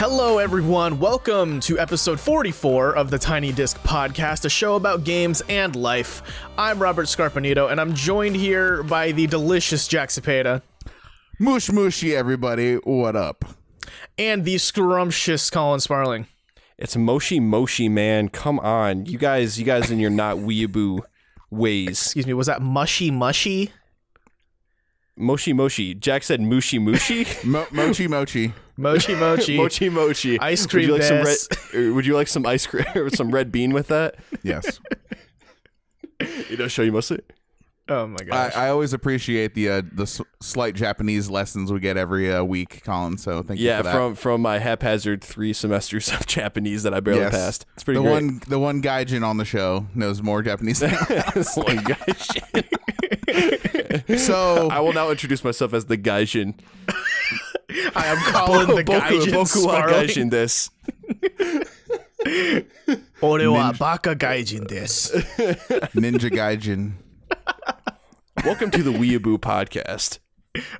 Hello, everyone. Welcome to episode 44 of the Tiny Disc Podcast, a show about games and life. I'm Robert Scarpanito, and I'm joined here by the delicious Jac Cepeda. Mushi, everybody. What up? And the scrumptious Collin Sparling. It's moshi, man. Come on. You guys in your not weeaboo ways. Excuse me, was that mushy? Moshi. Jack said mochi. Mochi. Mochi. Mochi. Ice cream. Would you like some ice cream or some red bean with that? Yes. Show you mostly. Oh my gosh. I always appreciate the slight Japanese lessons we get every week, Collin. So thank you for that. Yeah, from my haphazard 3 semesters of Japanese that I barely passed. It's pretty great. The one gaijin on the show knows more Japanese than this one gaijin. So I will now introduce myself as the gaijin. I am Collin the gaijin. Boku wa gaijin desu. Ore wa baka gaijin desu. Ninja gaijin. Welcome to the Weeaboo Podcast.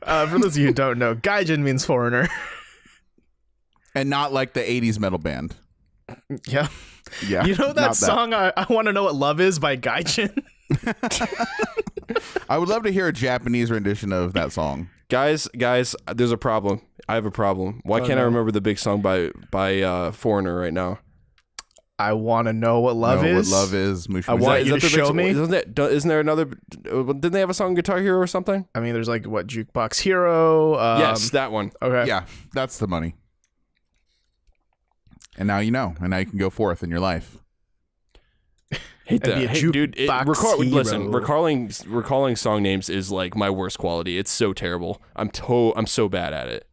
For those of you who don't know, gaijin means foreigner. And not like the 80s metal band. Yeah. Yeah. You know that song, I Want to Know What Love Is by Gaijin? I would love to hear a Japanese rendition of that song. Guys, there's a problem. I have a problem. Why can't I remember the big song by Foreigner right now? I want to know what love is. What love is. Mushi. I want you to show me. Isn't there another? Didn't they have a song Guitar Hero or something? I mean, there's like what, Jukebox Hero. Yes, that one. Okay. Yeah, that's the money. And now you know. And now you can go forth in your life. Dude, recalling song names is like my worst quality. It's so terrible. I'm so bad at it.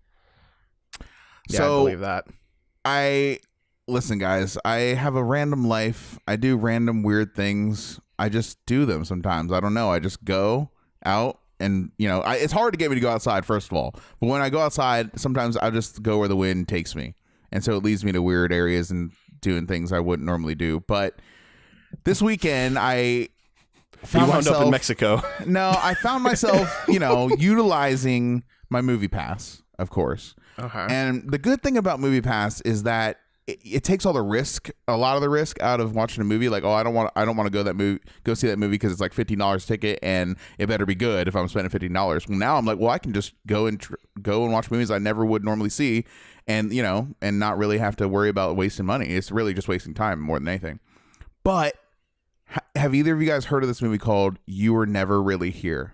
Yeah, I believe that. Listen, guys, I have a random life. I do random weird things. I just do them sometimes. I don't know. I just go out and, it's hard to get me to go outside, first of all. But when I go outside, sometimes I just go where the wind takes me. And so it leads me to weird areas and doing things I wouldn't normally do. But this weekend, I found myself up in Mexico. No, I found myself, utilizing my Movie Pass, of course. Okay. And the good thing about Movie Pass is that it takes a lot of the risk out of watching a movie. Like, I don't want to go see that movie because it's like $15 ticket and it better be good if I'm spending $15. Well, now I'm like, I can just go and watch movies I never would normally see, and and not really have to worry about wasting money. It's really just wasting time more than anything. But have either of you guys heard of this movie called You Were Never Really Here?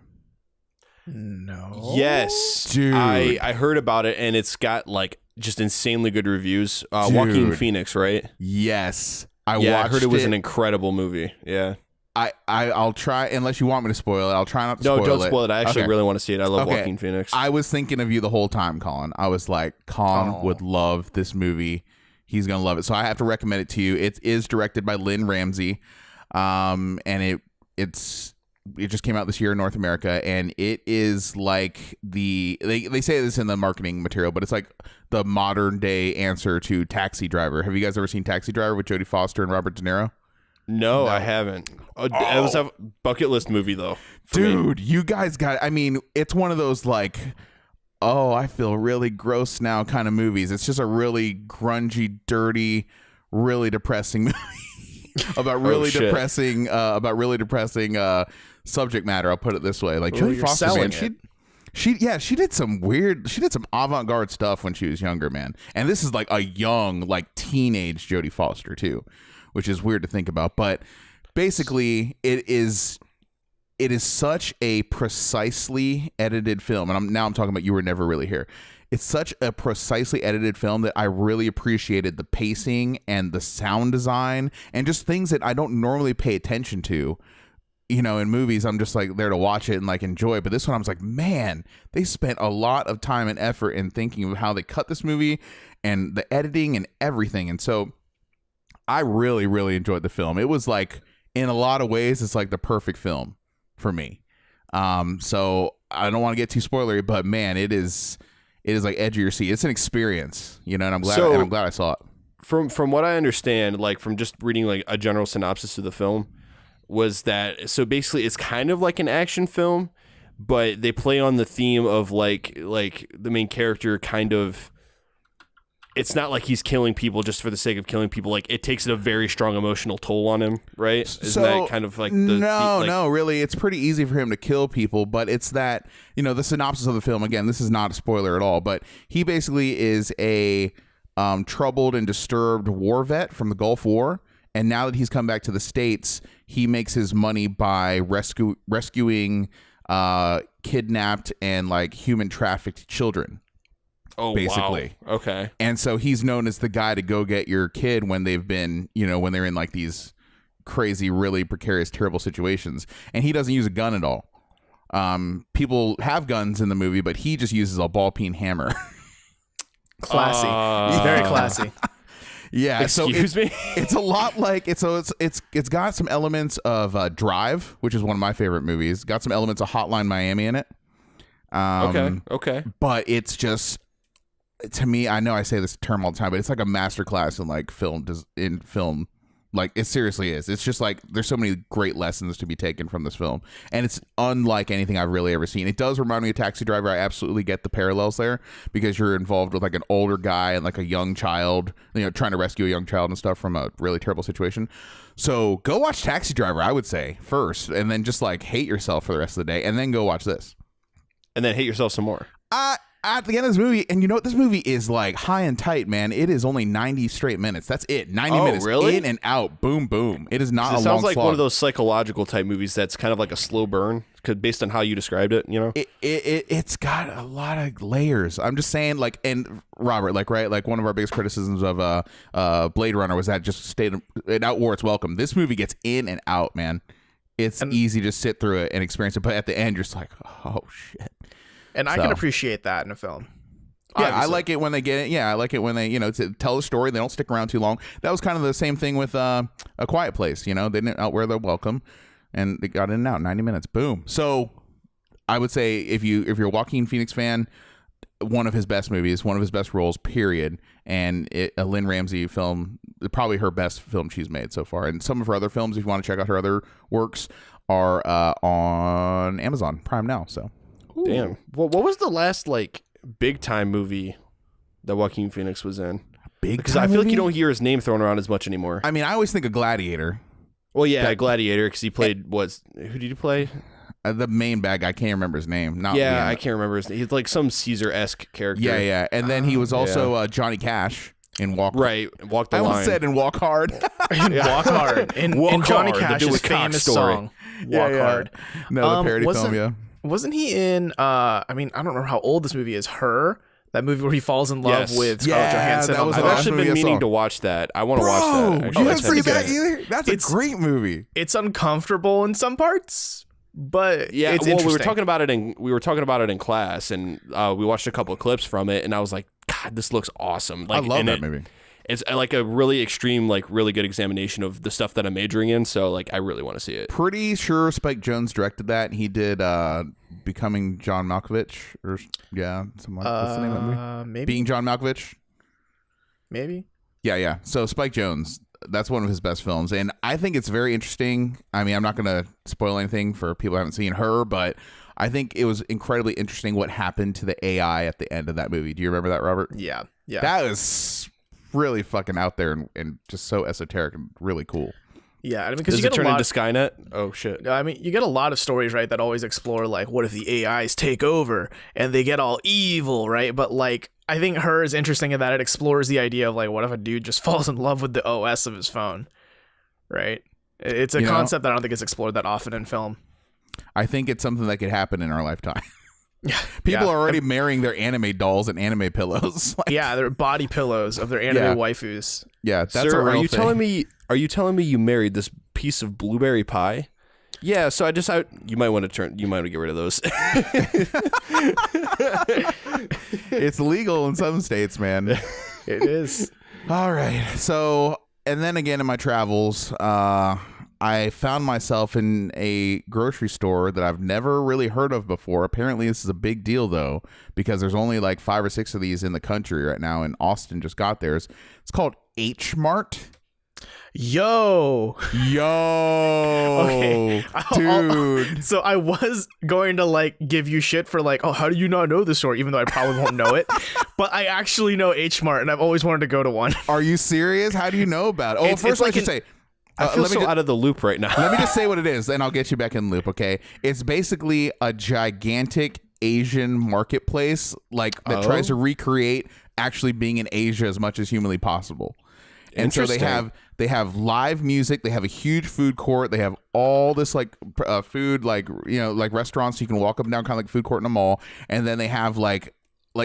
No. Yes, dude. I heard about it, and it's got like just insanely good reviews. Joaquin Phoenix, right? Yes, I heard it was an incredible movie. Yeah, I'll try, unless you want me to spoil it. I'll try not to spoil it. No, don't spoil it. I actually really want to see it. I love Joaquin Phoenix. I was thinking of you the whole time, Collin. I was like, Collin would love this movie. He's gonna love it. So I have to recommend it to you. It is directed by Lynn Ramsey, and it just came out this year in North America, and it is like they say this in the marketing material, but it's like the modern day answer to Taxi Driver. Have you guys ever seen Taxi Driver with Jodie Foster and Robert De Niro? No, I haven't. It was a bucket list movie though. Dude, you guys got. I mean, it's one of those like, I feel really gross now kind of movies. It's just a really grungy, dirty, really depressing movie about really depressing subject matter. I'll put it this way. Like Jodie Foster, man, she did some avant-garde stuff when she was younger, man. And this is like a young, like teenage Jodie Foster too, which is weird to think about. But basically, it is such a precisely edited film, and I'm talking about You Were Never Really Here. It's such a precisely edited film that I really appreciated the pacing and the sound design and just things that I don't normally pay attention to. In movies, I'm just like there to watch it and like enjoy. But this one, I was like, man, they spent a lot of time and effort in thinking of how they cut this movie and the editing and everything. And so I really, really enjoyed the film. It was like, in a lot of ways, it's like the perfect film for me. So I don't want to get too spoilery, but man, it is like edge of your seat. It's an experience, and I'm glad I saw it. From what I understand, like from just reading like a general synopsis of the film, was that so basically it's kind of like an action film, but they play on the theme of like the main character kind of it's not like he's killing people just for the sake of killing people. Like, it takes a very strong emotional toll on him, right? Isn't that kind of like no, really, it's pretty easy for him to kill people, but it's that, the synopsis of the film, again, this is not a spoiler at all, but he basically is a troubled and disturbed war vet from the Gulf War, and now that he's come back to the States, he makes his money by rescuing kidnapped and like human trafficked children. Oh, basically. Wow. Okay. And so he's known as the guy to go get your kid when they've been, when they're in like these crazy, really precarious, terrible situations. And he doesn't use a gun at all. People have guns in the movie, but he just uses a ball-peen hammer. Classy. Very classy. Yeah. Excuse me? It's a lot like it's got some elements of Drive, which is one of my favorite movies. Got some elements of Hotline Miami in it. Okay. But it's just, to me, I know I say this term all the time, but it's like a masterclass in like film. Like, it seriously is. It's just like there's so many great lessons to be taken from this film, and it's unlike anything I've really ever seen. It does remind me of Taxi Driver. I absolutely get the parallels there, because you're involved with like an older guy and like a young child, trying to rescue a young child and stuff from a really terrible situation. So go watch Taxi Driver, I would say, first, and then just like hate yourself for the rest of the day, and then go watch this. And then hate yourself some more. At the end of this movie, and this movie is like high and tight, man. It is only 90 straight minutes. That's it. 90 minutes really? In and out. Boom, boom. It is not a long sounds like slog. one of those psychological type movies that's kind of like a slow burn, based on how you described it, It's got a lot of layers. I'm just saying, like, and Robert, like, right, like one of our biggest criticisms of Blade Runner was that just stayed it outwore its welcome. This movie gets in and out, man. It's easy to sit through it and experience it, but at the end, you're just like, oh shit. And I can appreciate that in a film. Yeah, obviously. I like it when they get it. Yeah, I like it when they, to tell a story. They don't stick around too long. That was kind of the same thing with A Quiet Place. They didn't outwear their welcome, and they got in and out. 90 minutes, boom. So I would say if you're a Joaquin Phoenix fan, one of his best movies, one of his best roles, period. And a Lynn Ramsey film, probably her best film she's made so far. And some of her other films, if you want to check out her other works, are on Amazon Prime now. So. Ooh. Damn. Well, what was the last like big time movie that Joaquin Phoenix was in? Because I feel like you don't hear his name thrown around as much anymore. I mean, I always think of Gladiator. Well, yeah, Gladiator, because he played who did he play? The main bad guy. I can't remember his name. I can't remember his name. He's like some Caesar-esque character. Yeah. And then he was also Johnny Cash in Walk. Right, Walk the Line. I almost said in Walk Hard. In Walk Hard. In Johnny Cash's famous song, Walk Hard. No, the parody film. Yeah. Wasn't he in, I don't remember how old this movie is, Her? That movie where he falls in love with Scarlett Johansson. I've actually been meaning to watch that. I want to watch that. Actually. You haven't seen that either? That's a great movie. It's uncomfortable in some parts, but it's interesting. we were talking about it in class, and we watched a couple of clips from it, and I was like, God, this looks awesome. Like, I love that movie. It's like a really extreme, like really good examination of the stuff that I'm majoring in. So like, I really want to see it. Pretty sure Spike Jonze directed that. He did Becoming John Malkovich, or something like what's the name of that movie? Maybe Being John Malkovich. Maybe. Yeah. So Spike Jonze, that's one of his best films, and I think it's very interesting. I mean, I'm not going to spoil anything for people who haven't seen Her, but I think it was incredibly interesting what happened to the AI at the end of that movie. Do you remember that, Robert? Yeah. That was really fucking out there and just so esoteric and really cool. Yeah, I mean, because does it turn into Skynet? Oh shit! I mean, you get a lot of stories, right, that always explore like, what if the AIs take over and they get all evil, right? But like, I think Her is interesting in that it explores the idea of like, what if a dude just falls in love with the OS of his phone, right? It's a concept that I don't think is explored that often in film. I think it's something that could happen in our lifetime. People are already marrying their anime dolls and anime pillows. Their body pillows of their anime waifus. Yeah, that's Sir, a real thing. Are you telling me you married this piece of blueberry pie? Yeah, so you might want to get rid of those. It's legal in some states, man. It is. All right. So, and then again in my travels, I found myself in a grocery store that I've never really heard of before. Apparently, this is a big deal, though, because there's only like 5 or 6 of these in the country right now, and Austin just got theirs. It's called H Mart. Yo. Okay. Dude. So I was going to like give you shit for like, oh, how do you not know this store? Even though I probably won't know it. But I actually know H Mart, and I've always wanted to go to one. Are you serious? How do you know about it? Oh, first I should say, I feel so out of the loop right now. Let me just say what it is, and I'll get you back in the loop, okay? It's basically a gigantic Asian marketplace like that tries to recreate actually being in Asia as much as humanly possible. And so they have live music, they have a huge food court, they have all this like food, like, you know, like restaurants, so you can walk up and down kind of like food court in a mall, and then they have like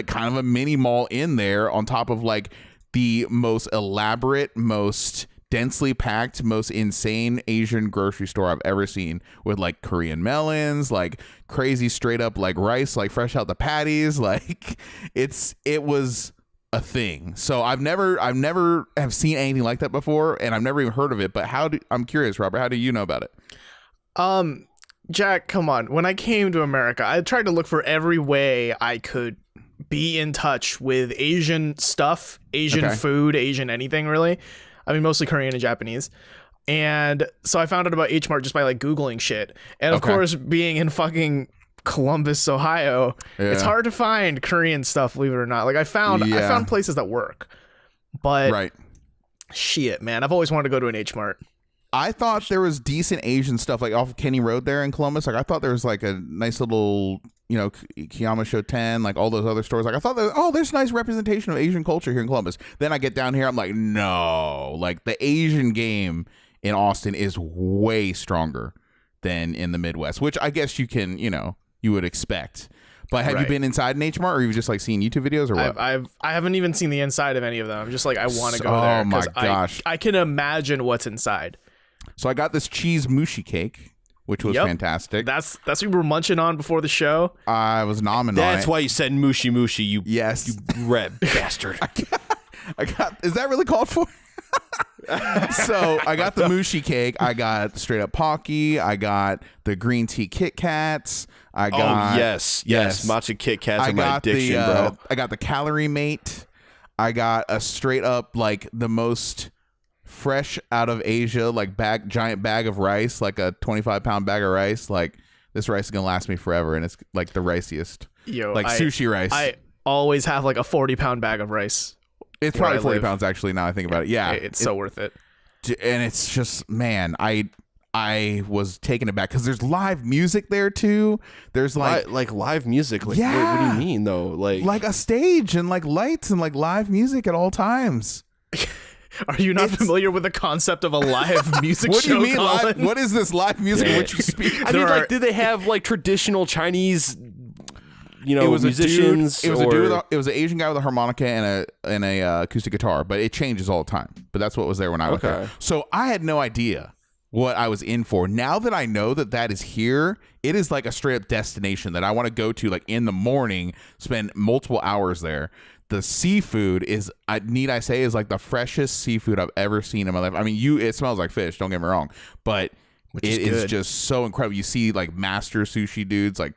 kind of a mini mall in there on top of like the most elaborate, most densely packed, most insane Asian grocery store I've ever seen, with like Korean melons, like crazy straight up like rice, like fresh out the patties, like it was a thing. So I've never have seen anything like that before, and I've never even heard of it. But I'm curious, Robert, how do you know about it? Jack, come on. When I came to America, I tried to look for every way I could be in touch with Asian stuff, Asian food, Asian anything really. I mean, mostly Korean and Japanese. And so I found out about H Mart just by like Googling shit. And of course, being in fucking Columbus, Ohio, it's hard to find Korean stuff, believe it or not. Like I found places that work. But shit, man, I've always wanted to go to an H Mart. I thought there was decent Asian stuff like off of Kenny Road there in Columbus. Like I thought there was like a nice little, you know, Kiyama Shoten, like all those other stores. Like I thought there's nice representation of Asian culture here in Columbus. Then I get down here, I'm like, no, like the Asian game in Austin is way stronger than in the Midwest, which I guess you can, you know, you would expect. But have you been inside an H Mart, or have you just like seen YouTube videos, or what? I haven't even seen the inside of any of them. I'm just like, I want to go there. Oh my gosh. I can imagine what's inside. So I got this cheese mushi cake, which was fantastic. That's what we were munching on before the show. I was nominated. That's why you said mushi mushi, you red bastard. I got, is that really called for? So I got the mushi cake. I got straight up Pocky. I got the green tea Kit Kats. I got yes, matcha Kit Kats are my addiction, bro. I got the Calorie Mate. I got a straight up like the most fresh out of Asia, like giant bag of rice, like a 25-pound bag of rice. Like this rice is gonna last me forever, and it's like the riciest. Like sushi rice. I always have like a 40-pound bag of rice. It's probably 40 pounds actually. Now I think about it. Yeah, it's so worth it. And it's just, man, I was taken aback because there's live music there too. There's like live music. Like, what do you mean though? Like a stage and like lights and like live music at all times. Are you not familiar with the concept of a live music show? What do you mean live? What is this live music in which you speak? I mean, like, did they have like traditional Chinese, you know, musicians? It was an Asian guy with a harmonica and a acoustic guitar, but it changes all the time. But that's what was there when I was there. So I had no idea what I was in for. Now that I know that is here, it is like a straight up destination that I want to go to, like in the morning, spend multiple hours there. The seafood is, need I say, is like the freshest seafood I've ever seen in my life. I mean, it smells like fish, don't get me wrong, but it is just so incredible. You see like master sushi dudes, like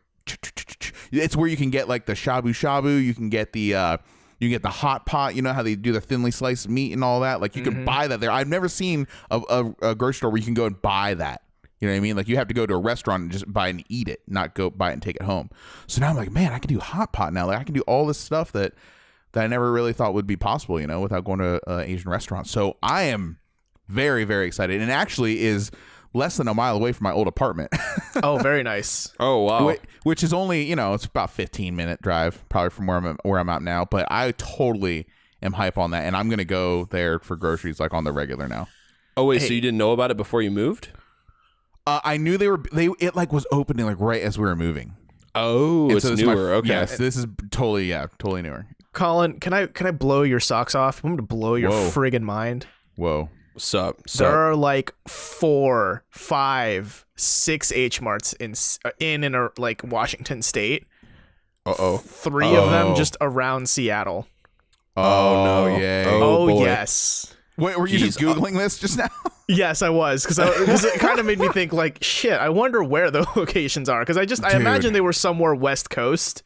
it's where you can get like the shabu shabu, you can get the hot pot, you know how they do the thinly sliced meat and all that. Like you can buy that there. I've never seen a grocery store where you can go and buy that. You know what I mean? Like you have to go to a restaurant and just buy and eat it, not go buy it and take it home. So now I'm like, man, I can do hot pot now. Like I can do all this stuff that I never really thought would be possible, you know, without going to an Asian restaurant. So I am very, very excited, and actually is less than a mile away from my old apartment. Oh, very nice. Oh, wow. Which is only, you know, it's about 15-minute drive probably from where I'm at now, but I totally am hype on that, and I'm going to go there for groceries like on the regular now. Oh, wait, so you didn't know about it before you moved? I knew it like was opening like right as we were moving. Oh, and it's newer. Okay. Yes, this is totally newer. Collin, can I blow your socks off? I'm going to blow your friggin' mind. Whoa. What's up? There are like 4, 5, 6 H Marts in like Washington State. 3 of them just around Seattle. Oh no! Yay! Oh yes. Wait, were you just Googling this just now? Yes, I was, because it kind of made me think like, shit, I wonder where the locations are, because I imagine they were somewhere West Coast.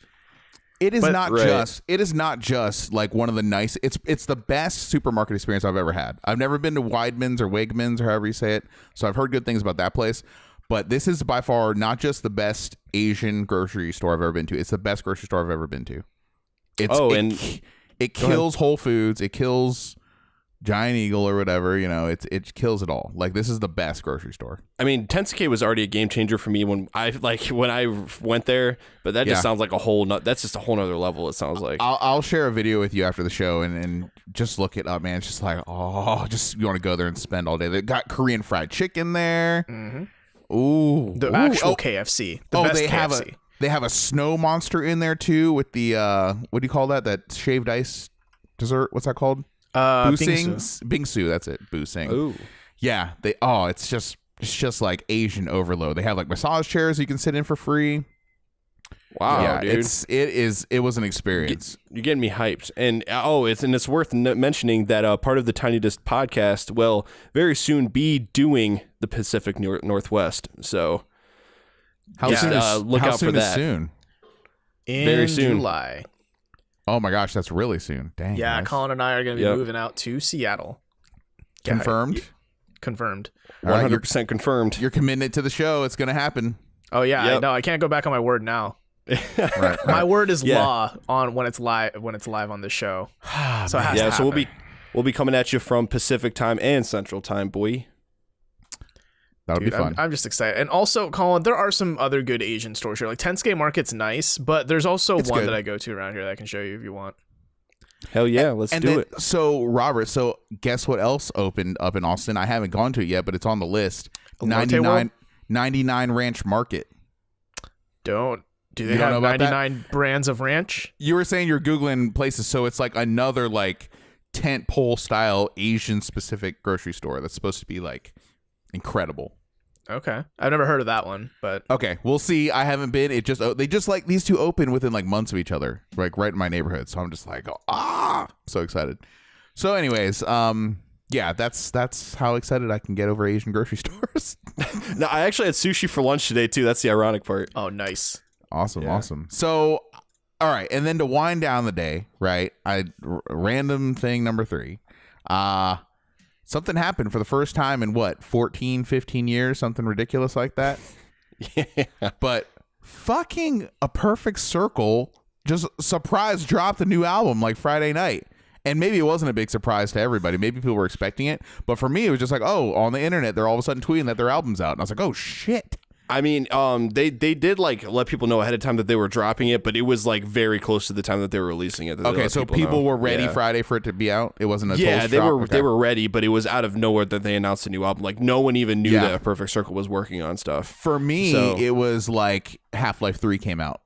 It is not just like one of the nice. It's the best supermarket experience I've ever had. I've never been to Weidman's or Wegmans or however you say it, so I've heard good things about that place. But this is by far not just the best Asian grocery store I've ever been to. It's the best grocery store I've ever been to. It kills Whole Foods. It kills Giant Eagle or whatever. It kills it all. Like, this is the best grocery store. I mean, Tensuke was already a game changer for me when I went there. But that just sounds like that's just a whole nother level. It sounds like. I'll share a video with you after the show and just look it up, man. It's just like, you want to go there and spend all day. They got Korean fried chicken there. Mm-hmm. Ooh, the actual KFC. They have a snow monster in there too with the what do you call that? That shaved ice dessert. What's that called? Bingsu. That's it. Busing. Ooh. Yeah. It's just like Asian overload. They have like massage chairs you can sit in for free. Wow, yeah, dude. It was an experience. You're getting me hyped. And it's worth mentioning that part of the Tiny Disc podcast will very soon be doing the Pacific Northwest. So how soon look out for that. Soon? Very soon. July. Oh my gosh, that's really soon. Dang. Yeah, guys. Collin and I are going to be moving out to Seattle. Confirmed? Confirmed. 100% confirmed. You're committed to the show. It's going to happen. Oh yeah, I know. I can't go back on my word now. Right. My word is law on when it's live on the show. So it has to happen. So we'll be coming at you from Pacific time and Central time, boy. That would be fun. I'm just excited. And also, Collin, there are some other good Asian stores here. Like Tensuke Market's nice, but there's also one that I go to around here that I can show you if you want. Hell yeah, let's do it. So Robert, guess what else opened up in Austin? I haven't gone to it yet, but it's on the list. 99 Ranch Market. Do they have 99 brands of ranch? You were saying you're Googling places, so it's like another like tent pole style Asian specific grocery store that's supposed to be like incredible. Okay. I've never heard of that one, but okay, we'll see. I haven't been. They just like these two open within like months of each other, like right in my neighborhood. So I'm just like, so excited. So anyways, yeah, that's how excited I can get over Asian grocery stores. No, I actually had sushi for lunch today too. That's the ironic part. Oh, nice. Awesome. So, all right, and then to wind down the day, right? Random thing number 3. Something happened for the first time in 14, 15 years, something ridiculous like that. Yeah. But fucking A Perfect Circle just surprise dropped a new album like Friday night. And maybe it wasn't a big surprise to everybody. Maybe people were expecting it. But for me, it was just like, on the internet, they're all of a sudden tweeting that their album's out. And I was like, oh, shit. I mean, they did like let people know ahead of time that they were dropping it, but it was like very close to the time that they were releasing it. Okay, so people were ready Friday for it to be out. It wasn't a they were ready, but it was out of nowhere that they announced a new album. Like no one even knew that A Perfect Circle was working on stuff. For me, it was like Half-Life 3 came out.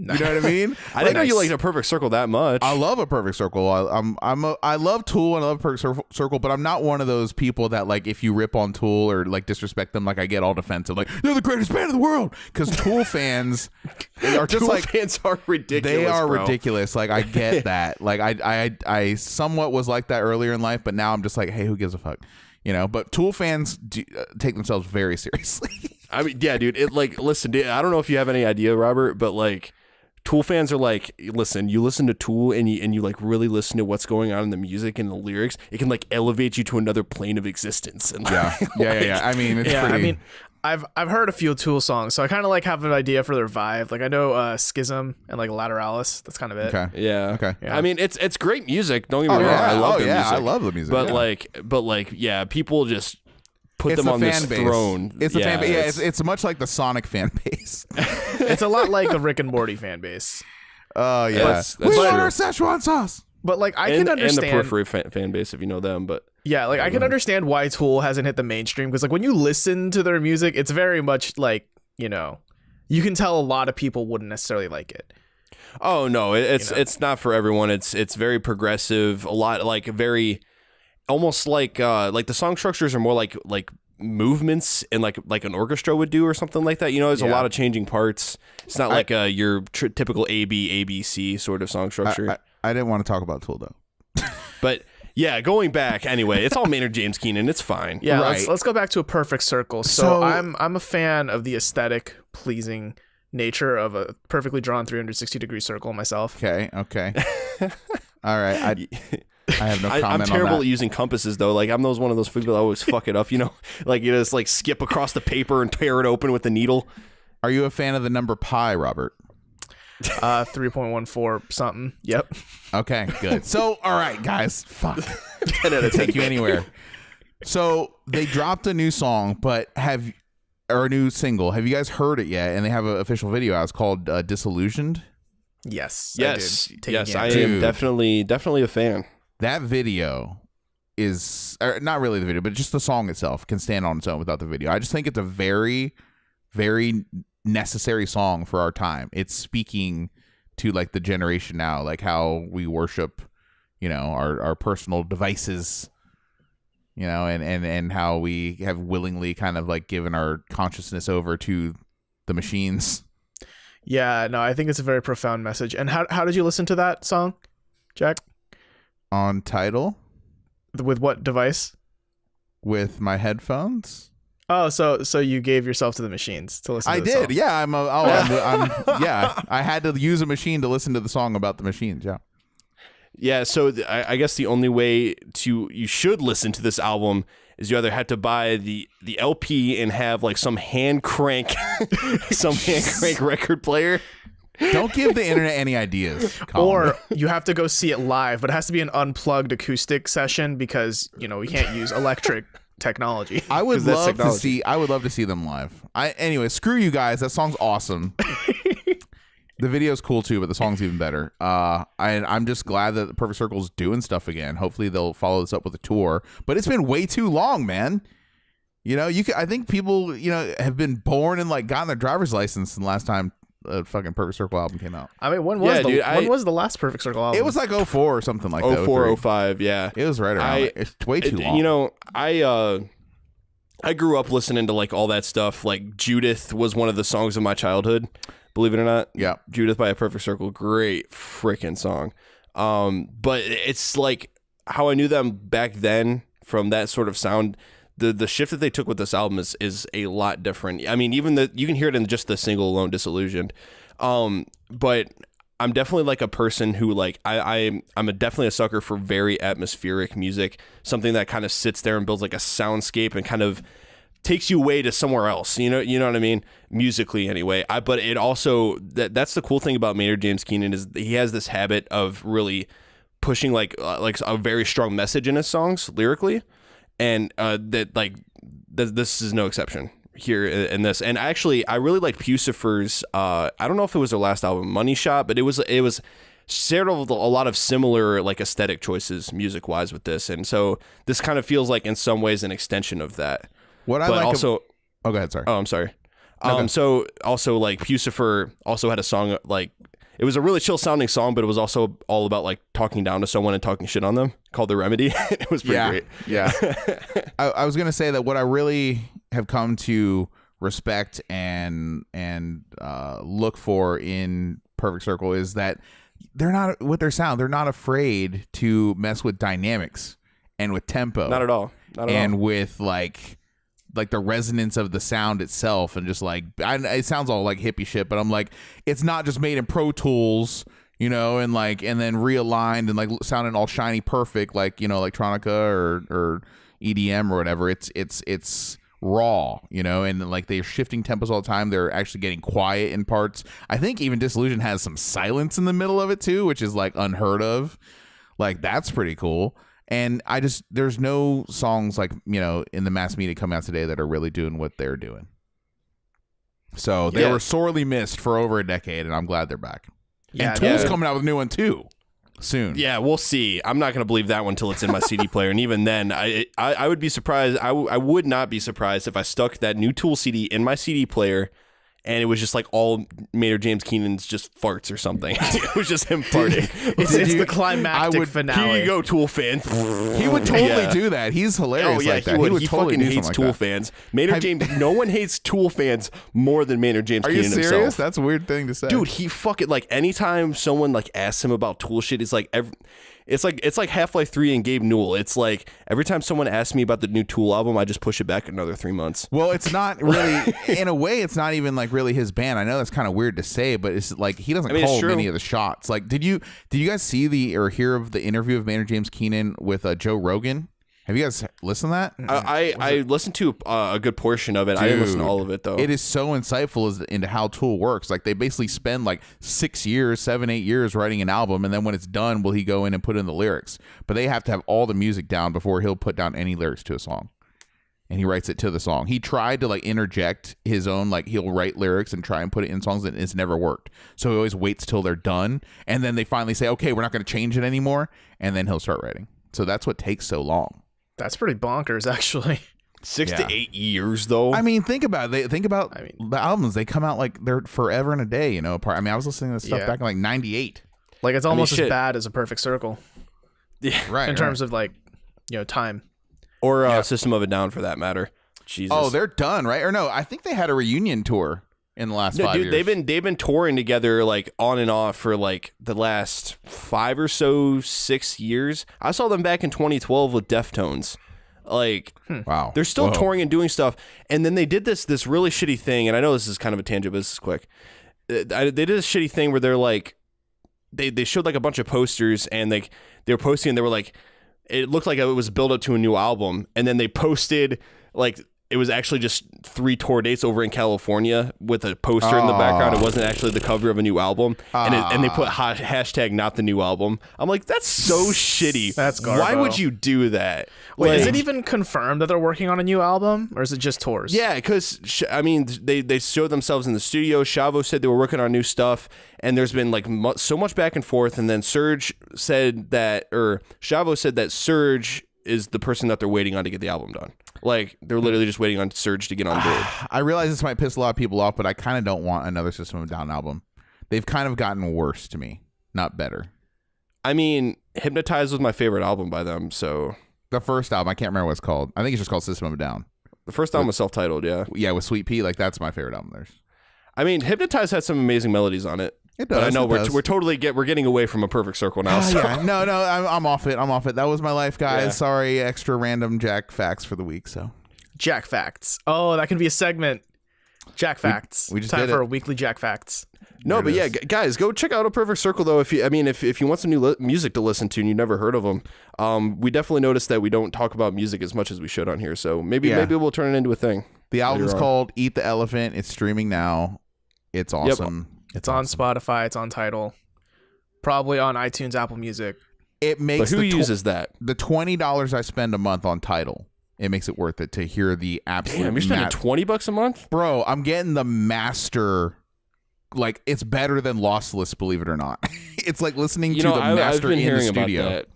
You know what I mean? I didn't know you liked A Perfect Circle that much. I love A Perfect Circle. I love Tool and I love Perfect Circle, but I'm not one of those people that like if you rip on Tool or like disrespect them, like I get all defensive, like they're the greatest band in the world. Because Tool fans are just Tool like fans are ridiculous. They are bro. ridiculous. Like I get that. Like I somewhat was like that earlier in life, but now I'm just like, hey, who gives a fuck? But Tool fans take themselves very seriously. I mean, yeah, dude. Listen, dude, I don't know if you have any idea, Robert, but like. Tool fans are like, listen, you listen to Tool and you like really listen to what's going on in the music and the lyrics. It can like elevate you to another plane of existence. And yeah. I mean, it's pretty... I mean, I've heard a few Tool songs, so I kind of like have an idea for their vibe. Like I know Schism and like Lateralis. That's kind of it. Okay. Yeah. Okay. Yeah. I mean, it's great music. Don't get me wrong. I love their music. I love the music. But yeah, people just put them on this throne. It's a fan base. Yeah, it's much like the Sonic fan base. It's a lot like the Rick and Morty fan base. Oh yeah, that's we want our Szechuan sauce. But like I can understand, and the Periphery fan base if you know them. But yeah, like I can understand why Tool hasn't hit the mainstream because like when you listen to their music, it's very much like you can tell a lot of people wouldn't necessarily like it. Oh no, it's not for everyone. It's very progressive. A lot like very. Almost like the song structures are more like movements and like an orchestra would do or something like that. There's a lot of changing parts. It's not like your typical ABC sort of song structure. I didn't want to talk about Tool though. But yeah, going back anyway, it's all Maynard James Keenan. It's fine. Yeah, right. Let's go back to A Perfect Circle. So I'm a fan of the aesthetic pleasing nature of a perfectly drawn 360-degree circle myself. Okay. All right. I have no comment on that. I'm terrible at using compasses, though. Like, I'm one of those people that always fuck it up, you know? Like, you just, like, skip across the paper and tear it open with the needle. Are you a fan of the number pi, Robert? 3.14 something. Yep. Okay, good. So, all right, guys. Fuck. 10 out of 10. Take you anywhere. So, they dropped a new song, but or a new single. Have you guys heard it yet? And they have an official video out. It's called Disillusioned. Yes. I am definitely a fan. That video is not really the video, but just the song itself can stand on its own without the video. I just think it's a very, very necessary song for our time. It's speaking to like the generation now, like how we worship, you know, our personal devices, you know, and how we have willingly kind of like given our consciousness over to the machines. Yeah, no, I think it's a very profound message. And how did you listen to that song, Jack? On Tidal. With what device? With my headphones. Oh, so you gave yourself to the machines to listen to the song. I did. Yeah, I'm yeah, I had to use a machine to listen to the song about the machines, yeah. Yeah, so I guess the only way you should listen to this album is you either had to buy the LP and have like some hand crank record player. Don't give the internet any ideas, Collin. Or you have to go see it live, but it has to be an unplugged acoustic session because, you know, we can't use electric technology. I would love to see them live. Anyway, screw you guys. That song's awesome. The video's cool too, but the song's even better. I'm just glad that the Perfect Circle's doing stuff again. Hopefully they'll follow this up with a tour. But it's been way too long, man. You know, I think people, you know, have been born and like gotten their driver's license the last time a fucking Perfect Circle album came out. I mean, when was the last Perfect Circle album? It was like 04 or something like that. 04, 05, yeah. It was right around. It's way too long. You know, I grew up listening to like all that stuff. Like Judith was one of the songs of my childhood. Believe it or not. Yeah. Judith by A Perfect Circle. Great freaking song. But it's like how I knew them back then from that sort of sound. The shift that they took with this album is a lot different. I mean, even you can hear it in just the single alone, Disillusioned. But I'm definitely like a person who like I'm definitely a sucker for very atmospheric music, something that kind of sits there and builds like a soundscape and kind of takes you away to somewhere else. You know what I mean? Musically, anyway. But it also that's the cool thing about Maynard James Keenan is he has this habit of really pushing like a very strong message in his songs lyrically. And this is no exception here in this. And actually, I really like Pucifer's. I don't know if it was their last album, Money Shot, but it was shared a lot of similar like aesthetic choices music wise with this. And so this kind of feels like in some ways an extension of that. What I but like also, oh, go ahead. Sorry. Oh, I'm sorry. Okay. So also like Pucifer also had a song like. It was a really chill sounding song, but it was also all about like talking down to someone and talking shit on them, called The Remedy. It was pretty great. Yeah. I was going to say that what I really have come to respect and look for in Perfect Circle is that they're not with their sound. They're not afraid to mess with dynamics and with tempo. Not at all. And with like the resonance of the sound itself, and just like it sounds all like hippie shit, but I'm like, it's not just made in Pro Tools, you know, and then realigned and like sounding all shiny perfect like, you know, electronica or EDM or whatever. It's raw, you know, and like they're shifting tempos all the time. They're actually getting quiet in parts. I think even Disillusion has some silence in the middle of it too, which is like unheard of. Like that's pretty cool. And there's no songs like, you know, in the mass media coming out today that are really doing what they're doing. So they were sorely missed for over a decade, and I'm glad they're back. Yeah, and Tool's coming out with a new one too soon. Yeah, we'll see. I'm not going to believe that one until it's in my CD player. And even then, I would be surprised. I would not be surprised if I stuck that new Tool CD in my CD player and it was just like all Maynard James Keenan's just farts or something. It was just him farting. It's the climactic finale. Here you go, Tool fans. He would totally do that. He's hilarious like that. He totally fucking hates Tool fans. Maynard James, no one hates Tool fans more than Maynard James Keenan himself. Are you serious? That's a weird thing to say. Dude, he fucking, like, anytime someone, like, asks him about Tool shit, it's like, It's like Half-Life 3 and Gabe Newell. It's like every time someone asks me about the new Tool album, I just push it back another 3 months. Well, it's not really, in a way, it's not even like really his band. I know that's kind of weird to say, but it's like he doesn't call many of the shots. Like, did you guys see or hear of the interview of Maynard James Keenan with Joe Rogan? Have you guys listened to that? I listened to a good portion of it. Dude, I didn't listen to all of it, though. It is so insightful into how Tool works. Like, they basically spend like 6 years, 7, 8 years writing an album, and then when it's done, will he go in and put in the lyrics? But they have to have all the music down before he'll put down any lyrics to a song. And he writes it to the song. He tried to like interject his own, like he'll write lyrics and try and put it in songs, and it's never worked. So he always waits till they're done, and then they finally say, okay, we're not going to change it anymore, and then he'll start writing. So that's what takes so long. That's pretty bonkers, actually. 6 to 8 years, though. I mean, think about it. The albums. They come out like they're forever and a day, you know, apart. I mean, I was listening to this stuff back in like 98. Like, it's almost as bad as A Perfect Circle. Yeah. Right. In terms of like, you know, time. Or System of a Down, for that matter. Jesus. Oh, they're done, right? Or no, I think they had a reunion tour in the last 5 years. They've been touring together like on and off for like the last 5 or so 6 years. I saw them back in 2012 with Deftones. Like, wow, they're still touring and doing stuff. And then they did this really shitty thing. And I know this is kind of a tangent, but this is quick. They did this shitty thing where they're like, they showed like a bunch of posters, and like they were posting, and they were like, it looked like it was a build up to a new album. And then they posted like, it was actually just 3 tour dates over in California with a poster in the background. It wasn't actually the cover of a new album. And they put hashtag not the new album. I'm like, that's so shitty. That's garbo. Why would you do that? Wait, is it even confirmed that they're working on a new album, or is it just tours? Yeah, because, I mean, they showed themselves in the studio. Chavo said they were working on new stuff, and there's been like so much back and forth. And then Chavo said that Serge is the person that they're waiting on to get the album done. Like, they're literally just waiting on Serge to get on board. I realize this might piss a lot of people off, but I kind of don't want another System of a Down album. They've kind of gotten worse to me, not better. I mean, Hypnotized was my favorite album by them, so... The first album, I can't remember what it's called. I think it's just called System of a Down. The first album was self-titled, yeah. Yeah, with Sweet Pea, like, that's my favorite album theirs. I mean, Hypnotized had some amazing melodies on it. It does. But I know we're getting away from A Perfect Circle now. So. Yeah, no, I'm off it. That was my life, guys. Yeah. Sorry, extra random Jac Facts for the week. So, Jac Facts. Oh, that can be a segment. Jac Facts. We just time did for it. a weekly Jac Facts. No, but yeah, guys, go check out A Perfect Circle though. If you want some new music to listen to and you never heard of them, we definitely noticed that we don't talk about music as much as we should on here. So maybe we'll turn it into a thing. The album's called Eat the Elephant. It's streaming now. It's awesome. Yep. It's on Spotify. It's on Tidal. Probably on iTunes, Apple Music. It makes. But who uses that? The $20 I spend a month on Tidal. It makes it worth it to hear the absolute. Damn, you're spending $20 a month, bro. I'm getting the master. Like, it's better than Lossless, believe it or not. It's like listening to the master in the studio. About that.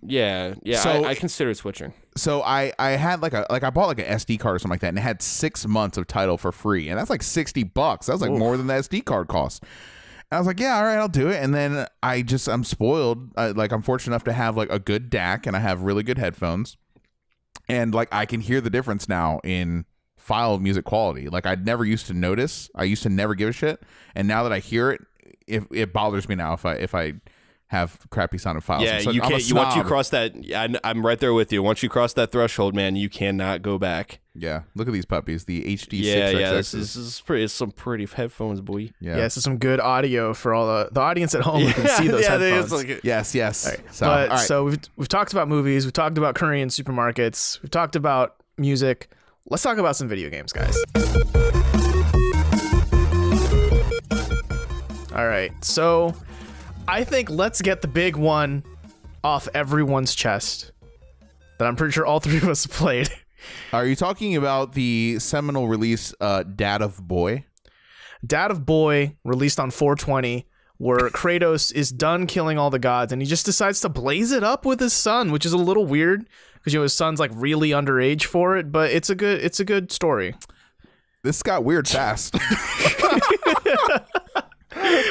Yeah. So, I considered switching. So I had I bought like an SD card or something like that, and it had 6 months of Tidal for free, and that's like $60. That was like more than the SD card cost. And I was like, yeah, all right, I'll do it. And then I'm spoiled. I'm fortunate enough to have like a good DAC, and I have really good headphones, and like I can hear the difference now in file music quality. Like, I'd never used to notice. I used to never give a shit, and now that I hear it, it bothers me now if I have crappy sounding files. Yeah, so you can't. Once you cross that, I'm right there with you. Once you cross that threshold, man, you cannot go back. Yeah, look at these puppies. The HD 6XX. Yeah. This is pretty. It's some pretty headphones, boy. Yeah, this is some good audio for all the audience at home who can see those headphones. Yes. All right. So we've talked about movies. We've talked about Korean supermarkets. We've talked about music. Let's talk about some video games, guys. All right. So I think let's get the big one off everyone's chest that I'm pretty sure all three of us have played. Are you talking about the seminal release, Dad of Boy? Dad of Boy, released on 420, where Kratos is done killing all the gods, and he just decides to blaze it up with his son, which is a little weird because his son's like really underage for it, but it's a good story. This got weird fast.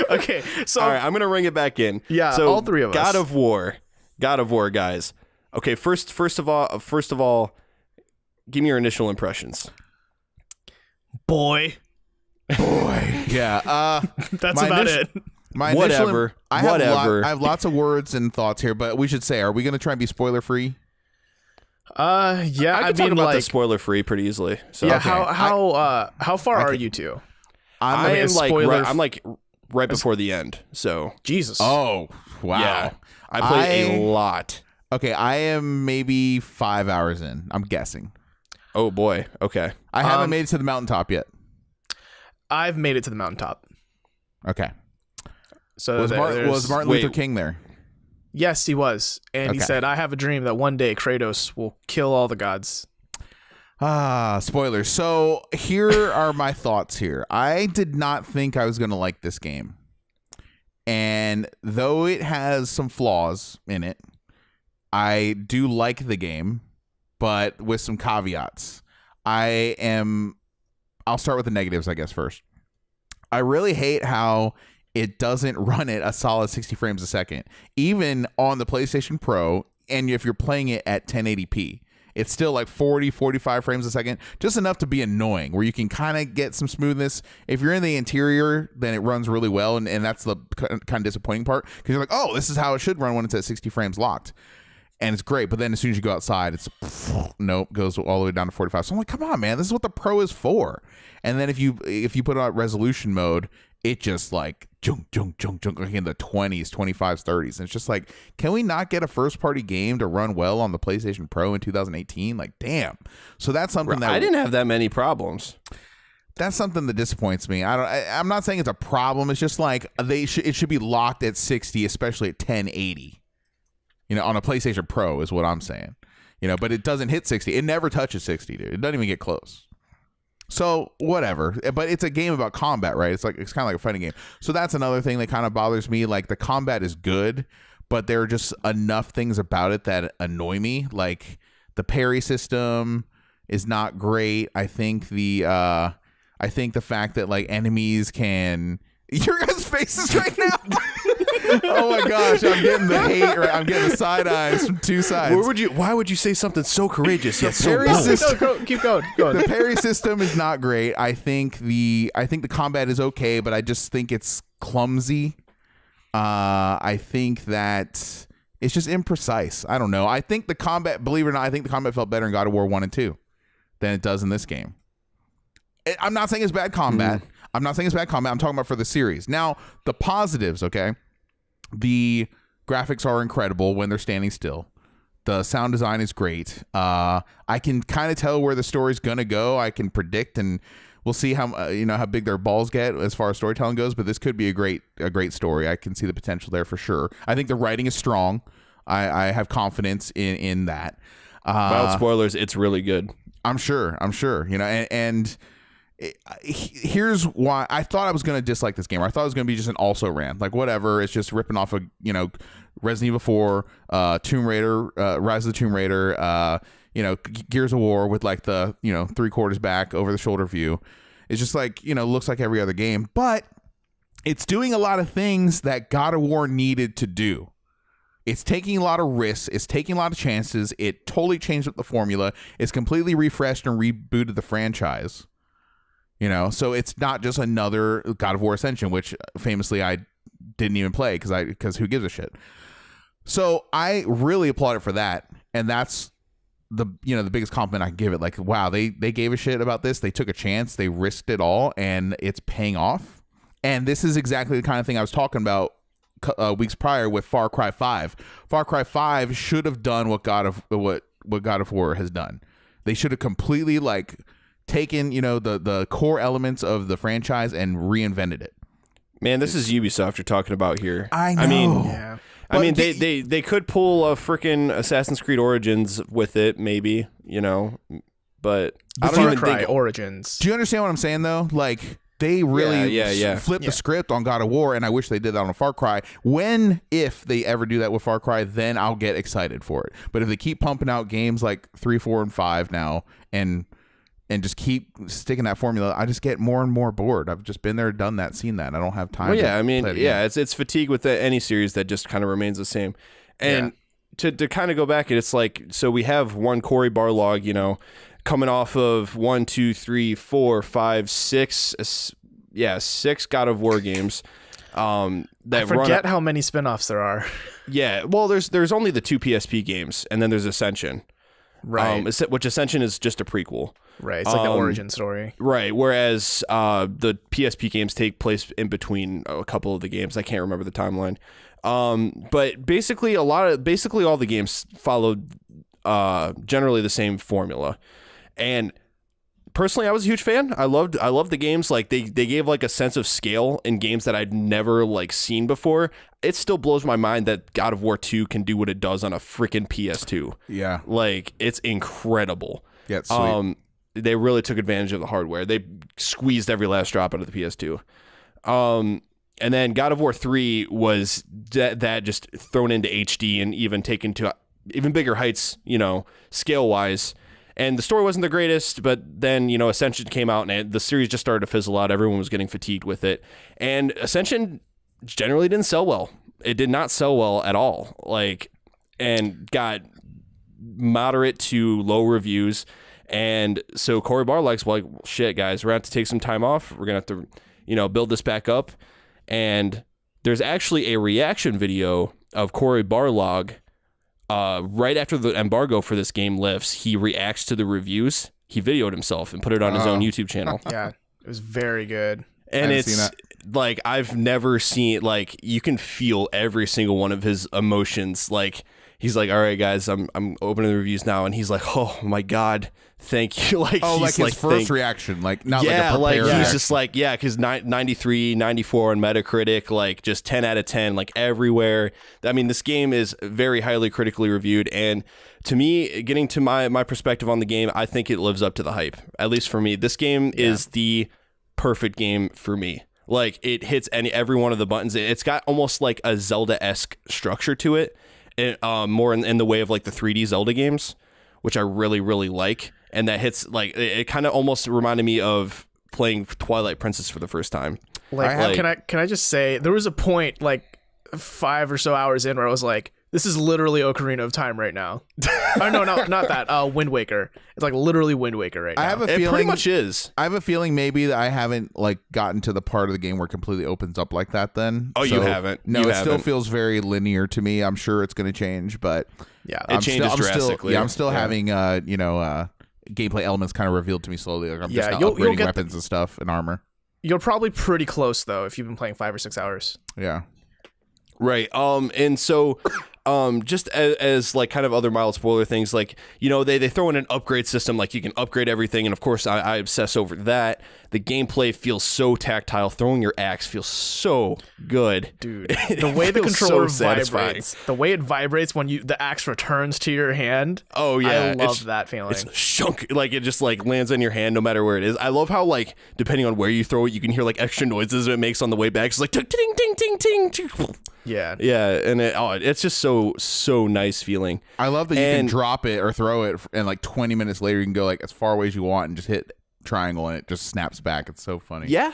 Okay, so all right, I'm gonna ring it back in. Yeah, so all three of us. God of War, guys. Okay, first of all, give me your initial impressions. Boy. Yeah. That's about it. Whatever. I have lots of words and thoughts here, but we should say, are we going to try and be spoiler free? Yeah, I can talk about the spoiler free pretty easily. So yeah, okay. How far are you two? I'm like right before the end. So Jesus. Oh wow. Yeah, I played a lot. Okay, I am maybe 5 hours in. I'm guessing. Oh boy. Okay. I haven't made it to the mountaintop yet. I've made it to the mountaintop. Okay. So was Martin Luther King there? Yes, he was. And he said, I have a dream that one day Kratos will kill all the gods. Spoilers. So here are my thoughts here. I did not think I was going to like this game. And though it has some flaws in it, I do like the game, but with some caveats. I'll start with the negatives, I guess, first. I really hate how it doesn't run at a solid 60 frames a second, even on the PlayStation Pro. And if you're playing it at 1080p, it's still like 40, 45 frames a second, just enough to be annoying, where you can kind of get some smoothness. If you're in the interior, then it runs really well. And that's the kind of disappointing part, because you're like, oh, this is how it should run when it's at 60 frames locked. And it's great. But then as soon as you go outside, it's nope, goes all the way down to 45. So I'm like, come on, man, this is what the Pro is for. And then if you put it on resolution mode, it just like junk like in the 20s, 25s, 30s. And it's just like, can we not get a first party game to run well on the PlayStation Pro in 2018? Like, damn. So that's something that I didn't have that many problems. That's something that disappoints me. I'm not saying it's a problem. It's just like it should be locked at 60, especially at 1080. You know, on a PlayStation Pro is what I'm saying. You know, but it doesn't hit 60. It never touches 60, dude. It doesn't even get close. So whatever, but it's a game about combat, right? It's kind of like a fighting game. So that's another thing that kind of bothers me. Like, the combat is good, but there are just enough things about it that annoy me. Like, the parry system is not great. I think the fact that like enemies can. Your guys' faces right now. Oh my gosh, I'm getting the hate. Right? I'm getting the side eyes from two sides. Why would you say something so courageous yet so bold? Keep going. The parry system is not great. I think the combat is okay, but I just think it's clumsy. I think that it's just imprecise. I don't know. I think the combat, believe it or not, I think the combat felt better in God of War 1 and 2 than it does in this game. I'm not saying it's bad combat. I'm talking about for the series. Now, the positives, okay? The graphics are incredible when they're standing still. The sound design is great. I can kind of tell where the story's gonna go. I can predict, and we'll see how how big their balls get as far as storytelling goes. But this could be a great story. I can see the potential there for sure. I think the writing is strong. I have confidence in that. Without spoilers, it's really good. I'm sure. You know, and here's why I thought I was going to dislike this game. Or I thought it was going to be just an also ran, like whatever. It's just ripping off Resident Evil 4, Tomb Raider, Rise of the Tomb Raider, Gears of War with like the 3/4 back over the shoulder view. It's just like looks like every other game, but it's doing a lot of things that God of War needed to do. It's taking a lot of risks. It's taking a lot of chances. It totally changed up the formula. It's completely refreshed and rebooted the franchise. So it's not just another God of War Ascension, which famously I didn't even play because who gives a shit. So I really applaud it for that, and that's the biggest compliment I can give it. Like, wow, they gave a shit about this. They took a chance. They risked it all, and it's paying off. And this is exactly the kind of thing I was talking about weeks prior with Far Cry 5. Far Cry 5 should have done what God of War has done. They should have completely taken the core elements of the franchise and reinvented it. Man, this is Ubisoft you're talking about here. I know. I mean, they could pull a freaking Assassin's Creed Origins with it, maybe, but I don't even think Origins. Do you understand what I'm saying though? Like, they really flipped the script on God of War, and I wish they did that on Far Cry. If they ever do that with Far Cry, then I'll get excited for it. But if they keep pumping out games like 3, 4, and 5 now, and just keep sticking that formula, I just get more and more bored. I've just been there, done that, seen that. I don't have time. Well, yeah, it's fatigue with any series that just kind of remains the same. And to kind of go back, it's like, so we have one Cory Barlog, coming off of 1, 2, 3, 4, 5, 6, 6 God of War games. I forget how many spinoffs there are. Yeah, well, there's only the 2 PSP games, and then there's Ascension. Right. Which Ascension is just a prequel. Right. It's like the origin story. Right. Whereas the PSP games take place in between a couple of the games. I can't remember the timeline. But basically all the games followed generally the same formula. And personally, I was a huge fan. I loved the games. Like they gave like a sense of scale in games that I'd never like seen before. It still blows my mind that God of War 2 can do what it does on a freaking PS2. Yeah. Like it's incredible. Yeah, it's sweet. They really took advantage of the hardware. They squeezed every last drop out of the PS2. And then God of War 3 was that just thrown into HD and even taken to even bigger heights, scale wise. And the story wasn't the greatest, but then, Ascension came out and the series just started to fizzle out. Everyone was getting fatigued with it. And Ascension generally didn't sell well. It did not sell well at all. And got moderate to low reviews. And so Corey Barlog's like, well, shit, guys, we're going to have to take some time off. We're going to have to, build this back up. And there's actually a reaction video of Corey Barlog right after the embargo for this game lifts. He reacts to the reviews. He videoed himself and put it on his own YouTube channel. Yeah, it was very good. And it's like, I've never seen, like, you can feel every single one of his emotions. Like, he's like, all right, guys, I'm opening the reviews now. And he's like, oh my God, thank you. Like, he's like his first reaction, like, not yeah, like a prepared he's just like, yeah, because 93, 94 on Metacritic, like just 10 out of 10, like everywhere. I mean, this game is very highly critically reviewed. And to me, getting to my perspective on the game, I think it lives up to the hype, at least for me. This game is the perfect game for me. Like, it hits every one of the buttons. It's got almost like a Zelda-esque structure to it. More in the way of like the 3D Zelda games, which I really, really like. And that hits like it kind of almost reminded me of playing Twilight Princess for the first time. Can I just say there was a point like 5 or so hours in where I was like, this is literally Ocarina of Time right now. Oh, no, not that. Wind Waker. It's like literally Wind Waker right now. I have a feeling it pretty much is. I have a feeling maybe that I haven't like gotten to the part of the game where it completely opens up like that then. Oh, so, you haven't? No, it still feels very linear to me. I'm sure it's going to change, but yeah, it changes drastically. I'm still having gameplay elements kind of revealed to me slowly. Like I'm just now upgrading weapons and stuff and armor. You're probably pretty close though if you've been playing 5 or 6 hours. Yeah. Right. And so just as like kind of other mild spoiler things, like, they throw in an upgrade system, like you can upgrade everything. And of course I obsess over that. The gameplay feels so tactile. Throwing your axe feels so good. Dude, the way the controller vibrates, the way it vibrates when the axe returns to your hand. Oh yeah. I love that feeling. It's shunk. Like it just like lands on your hand no matter where it is. I love how like, depending on where you throw it, you can hear like extra noises it makes on the way back. It's like ting, ting, ting, ting, ting. Yeah. Yeah. And it's just so nice feeling. I love that you can drop it or throw it and like 20 minutes later you can go like as far away as you want and just hit triangle and it just snaps back. It's so funny. Yeah.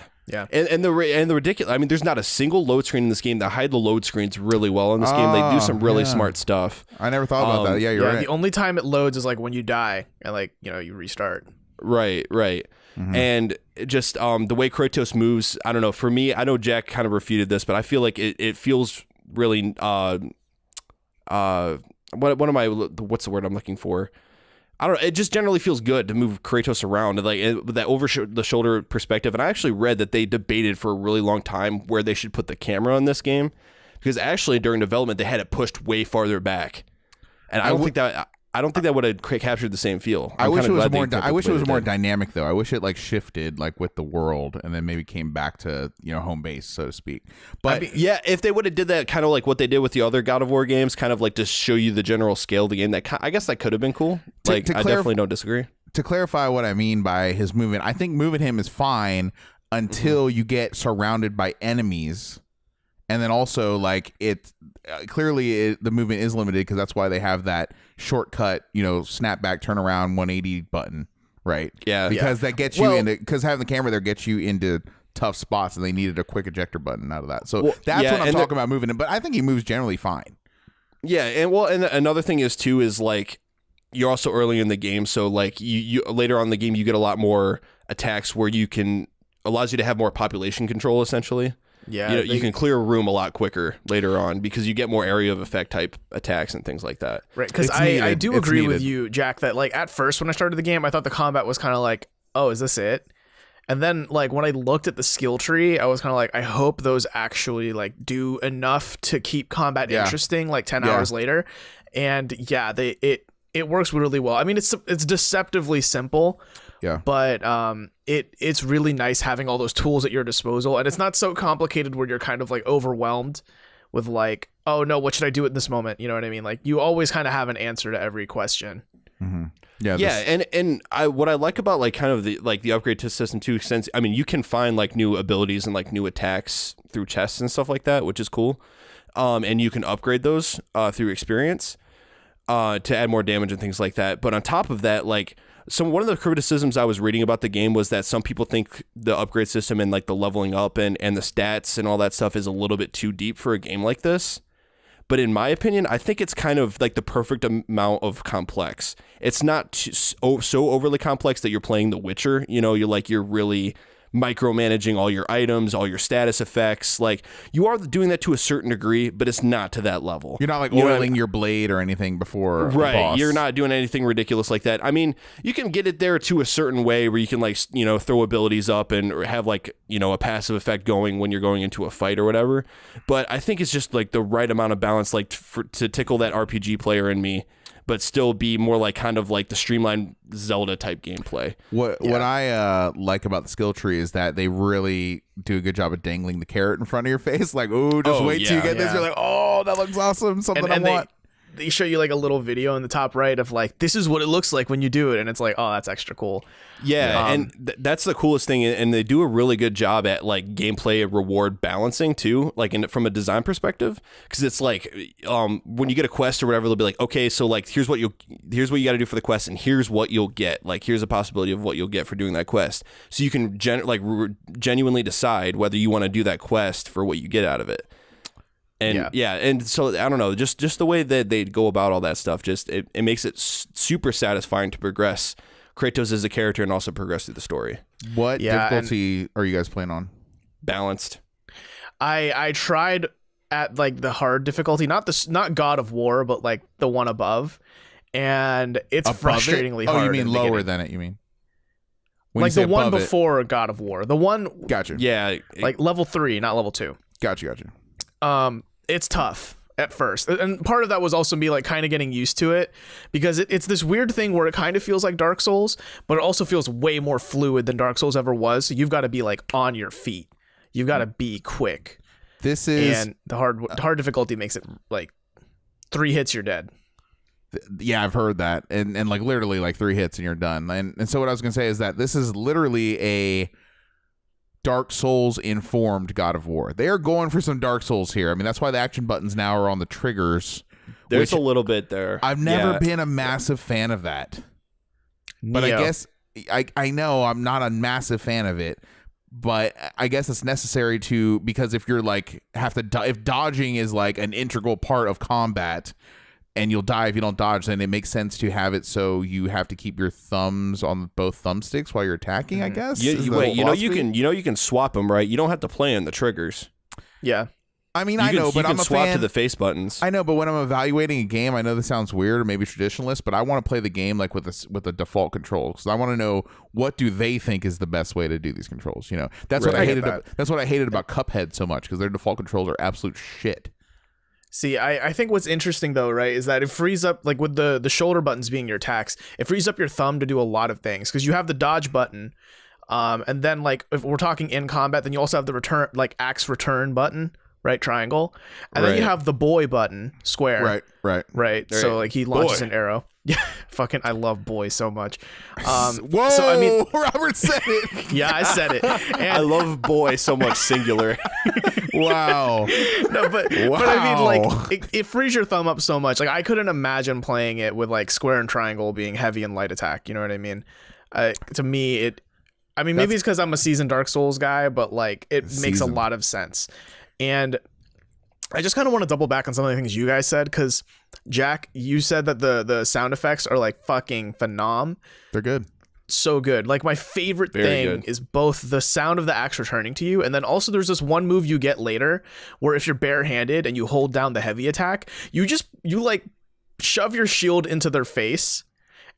And the ridiculous, I mean, there's not a single load screen in this game. They hide the load screens really well in this game. They do some really smart stuff. I never thought about that. Yeah, you're right. The only time it loads is like when you die and like, you restart. Right. Mm-hmm. And just the way Kratos moves, I don't know, for me, I know Jack kind of refuted this, but I feel like it feels really what's the word I'm looking for? I don't know. It just generally feels good to move Kratos around, like with that over the shoulder perspective. And I actually read that they debated for a really long time where they should put the camera on this game, because actually during development they had it pushed way farther back, and I don't think that would have captured the same feel. I wish it was more. I wish it was more dynamic though. I wish it like shifted like with the world and then maybe came back to home base, so to speak. But I mean, yeah, if they would have did that kind of like what they did with the other God of War games, kind of like to show you the general scale of the game, I guess that could have been cool. I definitely don't disagree. To clarify what I mean by his movement, I think moving him is fine until you get surrounded by enemies. And then also, like, the movement is limited because that's why they have that shortcut, snap back, turn around, 180 button, right? Yeah. Because that gets you into, because having the camera there gets you into tough spots, and they needed a quick ejector button out of that. So that's what I'm talking about moving him. But I think he moves generally fine. Yeah. And another thing is like, you're also early in the game. So, like, you later on in the game, you get a lot more attacks where allows you to have more population control, essentially. Yeah, you can clear a room a lot quicker later on because you get more area of effect type attacks and things like that. Right, because I do agree with you, Jack, that like at first when I started the game, I thought the combat was kind of like, oh, is this it? And then like when I looked at the skill tree, I was kind of like, I hope those actually like do enough to keep combat interesting like 10 hours later. And yeah, it works really well. I mean, it's deceptively simple. Yeah. But it's really nice having all those tools at your disposal, and it's not so complicated where you're kind of like overwhelmed with like, oh no, what should I do at this moment? You know what I mean? Like you always kind of have an answer to every question. Mm-hmm. Yeah. And what I like about like kind of the upgrade to system too, since I mean you can find like new abilities and like new attacks through chests and stuff like that, which is cool. And you can upgrade those through experience to add more damage and things like that. But on top of that, like one of the criticisms I was reading about the game was that some people think the upgrade system and like the leveling up and the stats and all that stuff is a little bit too deep for a game like this. But in my opinion, I think it's kind of like the perfect amount of complex. It's not so overly complex that you're playing The Witcher. You know, you're really micromanaging all your items, all your status effects. Like you are doing that to a certain degree, but it's not to that level. You're not like oiling your blade or anything before. Right. The boss. You're not doing anything ridiculous like that. I mean, you can get it there to a certain way where you can like, throw abilities up and have like, a passive effect going when you're going into a fight or whatever. But I think it's just like the right amount of balance, like to tickle that RPG player in me, but still be more like kind of like the streamlined Zelda type gameplay. What I like about the skill tree is that they really do a good job of dangling the carrot in front of your face. Like, wait till you get this. You're like, oh, that looks awesome. Something I want. They show you like a little video in the top right of like, this is what it looks like when you do it. And it's like, oh, that's extra cool. Yeah. And that's the coolest thing. And they do a really good job at like gameplay reward balancing too, like from a design perspective. Cause it's like, when you get a quest or whatever, they'll be like, okay, so like, here's what you got to do for the quest. And here's what you'll get. Like, here's a possibility of what you'll get for doing that quest. So you can genuinely decide whether you want to do that quest for what you get out of it. And and so I don't know, just the way that they go about all that stuff, just it makes it super satisfying to progress Kratos as a character and also progress through the story. What difficulty are you guys playing on? Balanced. I tried at like the hard difficulty, not God of War, but like the one above, and it's frustratingly hard. Oh, you mean lower than it? You mean like the one before God of War, the one? Gotcha. Yeah, like level 3, not level 2. Gotcha. It's tough at first, and part of that was also me like kind of getting used to it, because it's this weird thing where it kind of feels like Dark Souls, but it also feels way more fluid than Dark Souls ever was. So you've got to be like on your feet, you've got to be quick. And the hard difficulty makes it like 3 hits you're dead. Yeah, I've heard that, and like literally like 3 hits and you're done. And so what I was gonna say is that this is literally a Dark Souls informed God of War. They are going for some Dark Souls here. I mean, that's why the action buttons now are on the triggers. There's a little bit there. I've never been a massive fan of that. But I guess I know I'm not a massive fan of it, but I guess it's necessary because if you're like if dodging is like an integral part of combat and you'll die if you don't dodge, then it makes sense to have it so you have to keep your thumbs on both thumbsticks while you're attacking, I guess. You can swap them, right? You don't have to play in the triggers. Yeah. I mean, but I'm a fan. Swap to the face buttons. I know, but when I'm evaluating a game, I know this sounds weird or maybe traditionalist, but I want to play the game like with a default control, because I want to know what do they think is the best way to do these controls. That's what I hated. That's what I hated about Cuphead so much, because their default controls are absolute shit. See, I think what's interesting though, right, is that it frees up, like with the shoulder buttons being your attacks, it frees up your thumb to do a lot of things, because you have the dodge button, and then like if we're talking in combat, then you also have the return, like axe return button, right, triangle, and then you have the boy button, square, right. So like he launches an arrow. Yeah, fucking, I love boy so much. Whoa! So I mean, Robert said it. Yeah, I said it. And I love boy so much, singular. Wow. No, but I mean, like it frees your thumb up so much. Like I couldn't imagine playing it with like square and triangle being heavy and light attack. You know what I mean? To me, maybe it's because I'm a seasoned Dark Souls guy, but like it makes a lot of sense. And I just kind of want to double back on some of the things you guys said, because Jack, you said that the sound effects are like fucking phenom. They're good. so good. Like my favorite thing is both the sound of the axe returning to you, and then also there's this one move you get later where if you're barehanded and you hold down the heavy attack, you like shove your shield into their face,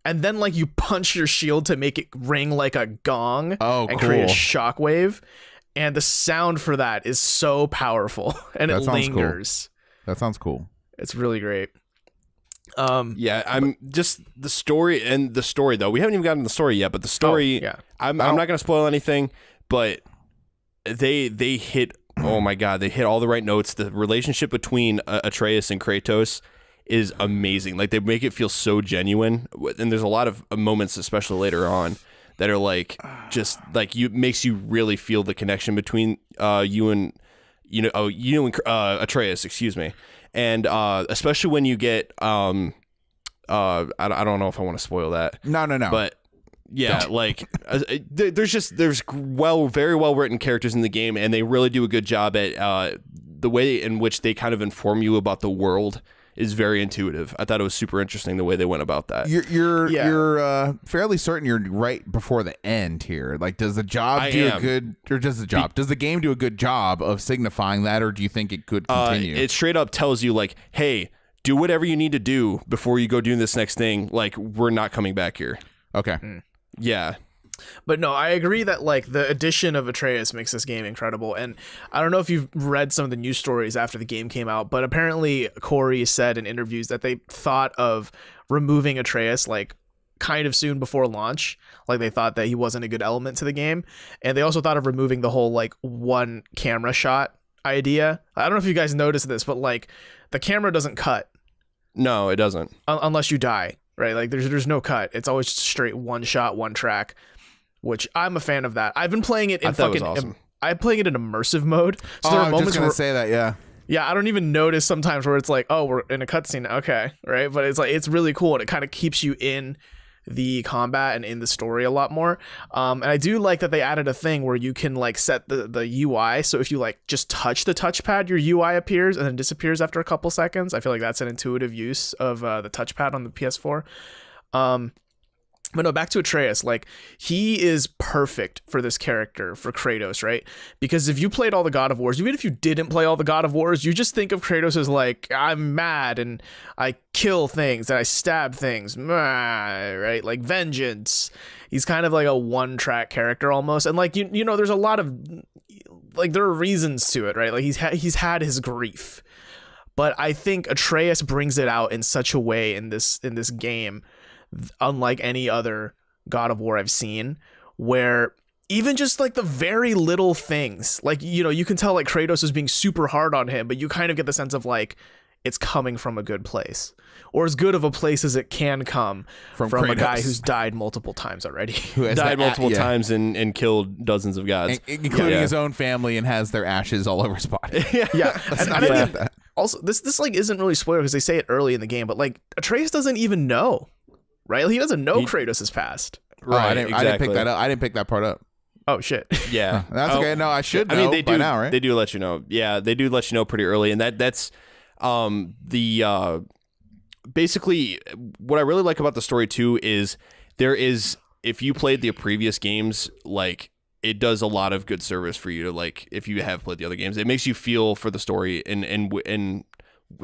and then like you punch your shield to make it ring like a gong and create a shockwave. And the sound for that is so powerful, and it lingers. Cool. That sounds cool. It's really great. I'm just the story though. We haven't even gotten the story yet, but the story. I'm not going to spoil anything, but they hit. Oh my god, they hit all the right notes. The relationship between Atreus and Kratos is amazing. Like they make it feel so genuine, and there's a lot of moments, especially later on, that are like just like makes you really feel the connection between you and Atreus, excuse me, and especially when you get I don't know if I want to spoil that. No, but yeah, like there's very well written characters in the game, and they really do a good job at the way in which they kind of inform you about the world. Is very intuitive. I thought it was super interesting the way they went about that. You're fairly certain you're right before the end here. Like, does the game do a good job of signifying that, or do you think it could continue? It straight up tells you like, hey, do whatever you need to do before you go do this next thing. Like, we're not coming back here. Okay. Yeah. But no, I agree that like the addition of Atreus makes this game incredible. And I don't know if you've read some of the news stories after the game came out, but apparently Corey said in interviews that they thought of removing Atreus like kind of soon before launch. Like they thought that he wasn't a good element to the game. And they also thought of removing the whole like one camera shot idea. I don't know if you guys noticed this, but like the camera doesn't cut. No, it doesn't. Unless you die, right? Like there's no cut. It's always just straight one shot, one track. Which I'm a fan of that. I've been playing it in awesome. I'm playing it in immersive mode. So there are I was just gonna say that, yeah. Yeah, I don't even notice sometimes where it's like, oh, we're in a cutscene, okay, right? But it's like it's really cool, and it kind of keeps you in the combat and in the story a lot more. And I do like that they added a thing where you can like set the UI. So if you like just touch the touchpad, your UI appears and then disappears after a couple seconds. I feel like that's an intuitive use of the touchpad on the PS4. But no, back to Atreus, like he is perfect for this character, for Kratos, right? Because if you played all the God of Wars, even if you didn't play all the God of Wars, you just think of Kratos as like, I'm mad and I kill things and I stab things, right? Like vengeance. He's kind of like a one-track character almost. And like, you know, there's a lot of, like there are reasons to it, right? Like he's had his grief. But I think Atreus brings it out in such a way in this game, unlike any other God of War I've seen, where even just like the very little things, like, you know, you can tell like Kratos is being super hard on him, but you kind of get the sense of like it's coming from a good place, or as good of a place as it can come from a guy who's died multiple times already. Who has died multiple times and killed dozens of gods, including his own family, and has their ashes all over his body. Yeah. Also, this like isn't really spoiler because they say it early in the game, but like Atreus doesn't even know. Right? He doesn't know Kratos' past. Right. I didn't pick that up. I didn't pick that part up. Oh shit. Yeah. That's okay. No, I should know. I mean, they by do now, right? They do let you know. Yeah, they do let you know pretty early, and that's basically what I really like about the story too is if you played the previous games, like it does a lot of good service for you to like if you have played the other games. It makes you feel for the story in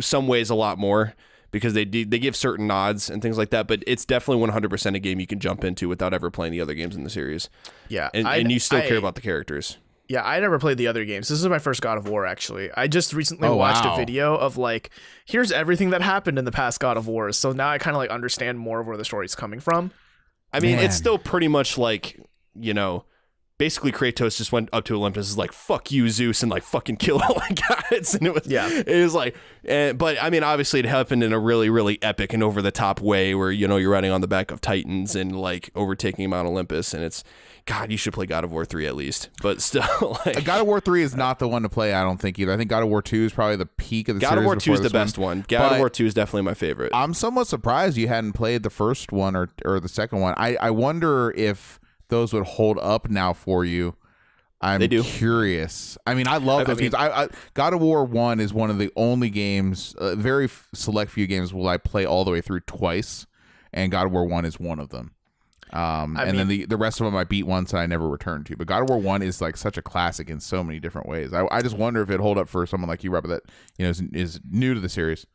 some ways a lot more. Because they give certain nods and things like that, but it's definitely 100% a game you can jump into without ever playing the other games in the series. Yeah, and you still care about the characters. Yeah, I never played the other games. This is my first God of War, actually. I just recently watched a video of like, here's everything that happened in the past God of Wars. So now I kind of like understand more of where the story's coming from. I mean, it's still pretty much like, you know, basically Kratos just went up to Olympus, is like, fuck you, Zeus, and like fucking kill all the gods. And it was like, but I mean, obviously it happened in a really, really epic and over the top way where, you know, you're riding on the back of Titans and like overtaking Mount Olympus. And it's, God, you should play God of War 3 at least. But still, like, God of War 3 is not the one to play, I don't think either. I think God of War 2 is probably the peak of the series. God of War 2 is the best one. God of War 2 is definitely my favorite. I'm somewhat surprised you hadn't played the first one or the second one. I wonder if those would hold up now for you. I'm curious. I mean, I love those games. God of War 1 is one of the only games, very select few games will I play all the way through twice, and God of War 1 is one of them. Then the rest of them I beat once and I never returned to. But God of War 1 is like such a classic in so many different ways. I just wonder if it'd hold up for someone like you, Robert, that is new to the series.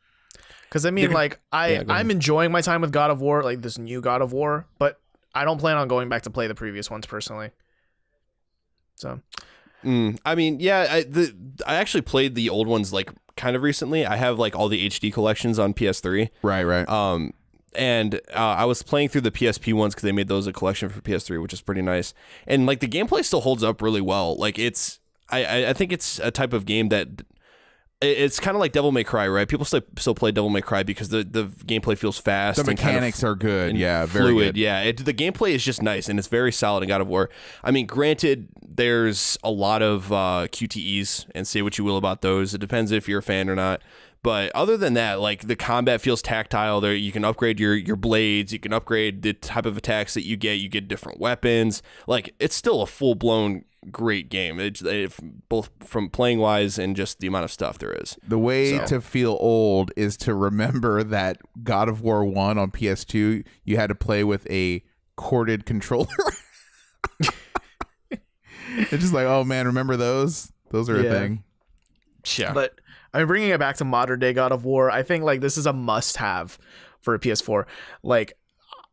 Because I mean, I'm enjoying my time with God of War, like this new God of War, but I don't plan on going back to play the previous ones personally. So, I mean, yeah, I actually played the old ones like kind of recently. I have like all the HD collections on PS3. Right. And I was playing through the PSP ones because they made those a collection for PS3, which is pretty nice. And like the gameplay still holds up really well. Like I think it's a type of game that it's kind of like Devil May Cry, right? People still play Devil May Cry because the gameplay feels fast. The mechanics are good. Yeah, very fluid. Good. Yeah, the gameplay is just nice and it's very solid in God of War. I mean, granted, there's a lot of QTEs, and say what you will about those. It depends if you're a fan or not. But other than that, like the combat feels tactile. There, you can upgrade your blades. You can upgrade the type of attacks that you get. You get different weapons. Like it's still a full blown great game. It's both from playing wise and just the amount of stuff there is. The way to feel old is to remember that God of War 1 on PS2, you had to play with a corded controller. It's just like, oh man, remember those? Those are a thing. Yeah. But I'm bringing it back to modern day God of War. I think like this is a must have for a PS4. Like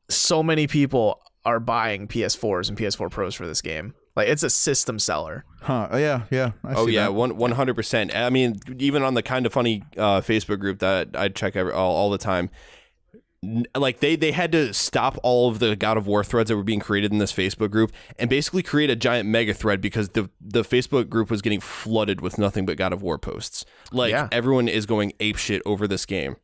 so many people are buying PS4s and PS4 Pros for this game. Like it's a system seller. Huh? Yeah. I see that. 100%. I mean, even on the Kind of Funny Facebook group that I check all the time, like they had to stop all of the God of War threads that were being created in this Facebook group and basically create a giant mega thread because the Facebook group was getting flooded with nothing but God of War posts. Like everyone is going apeshit over this game,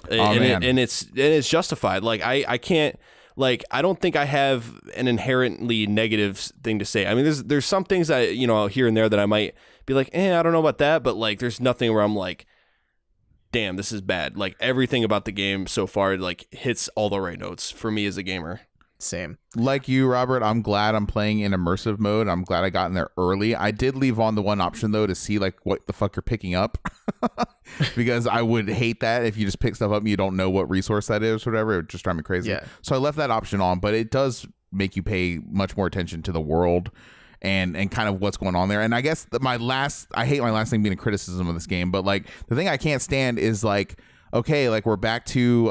and it's justified. Like I can't. Like, I don't think I have an inherently negative thing to say. I mean, there's some things that, here and there that I might be like, I don't know about that. But, like, there's nothing where I'm like, damn, this is bad. Like, everything about the game so far, like, hits all the right notes for me as a gamer. Same. Like you, Robert, I'm glad I'm playing in immersive mode. I'm glad I got in there early. I did leave on the one option, though, to see, like, what the fuck you're picking up. Because I would hate that if you just pick stuff up and you don't know what resource that is or whatever. It would just drive me crazy. Yeah. So I left that option on, but it does make you pay much more attention to the world and kind of what's going on there. And I guess I hate my last thing being a criticism of this game, but, like, the thing I can't stand is, like, okay, like, we're back to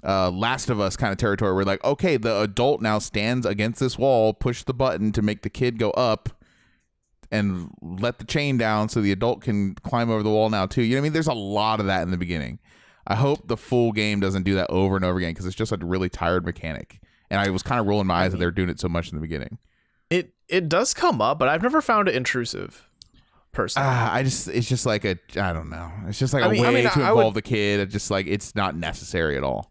Last of Us kind of territory. We're like, okay, the adult now stands against this wall, push the button to make the kid go up and let the chain down so the adult can climb over the wall now too. You know what I mean? There's a lot of that in the beginning. I hope the full game doesn't do that over and over again because it's just a really tired mechanic. And I was kind of rolling my eyes that they're doing it so much in the beginning. It does come up, but I've never found it intrusive. Personally, it's just like I don't know. It's just like a way to involve the kid. It's just like it's not necessary at all.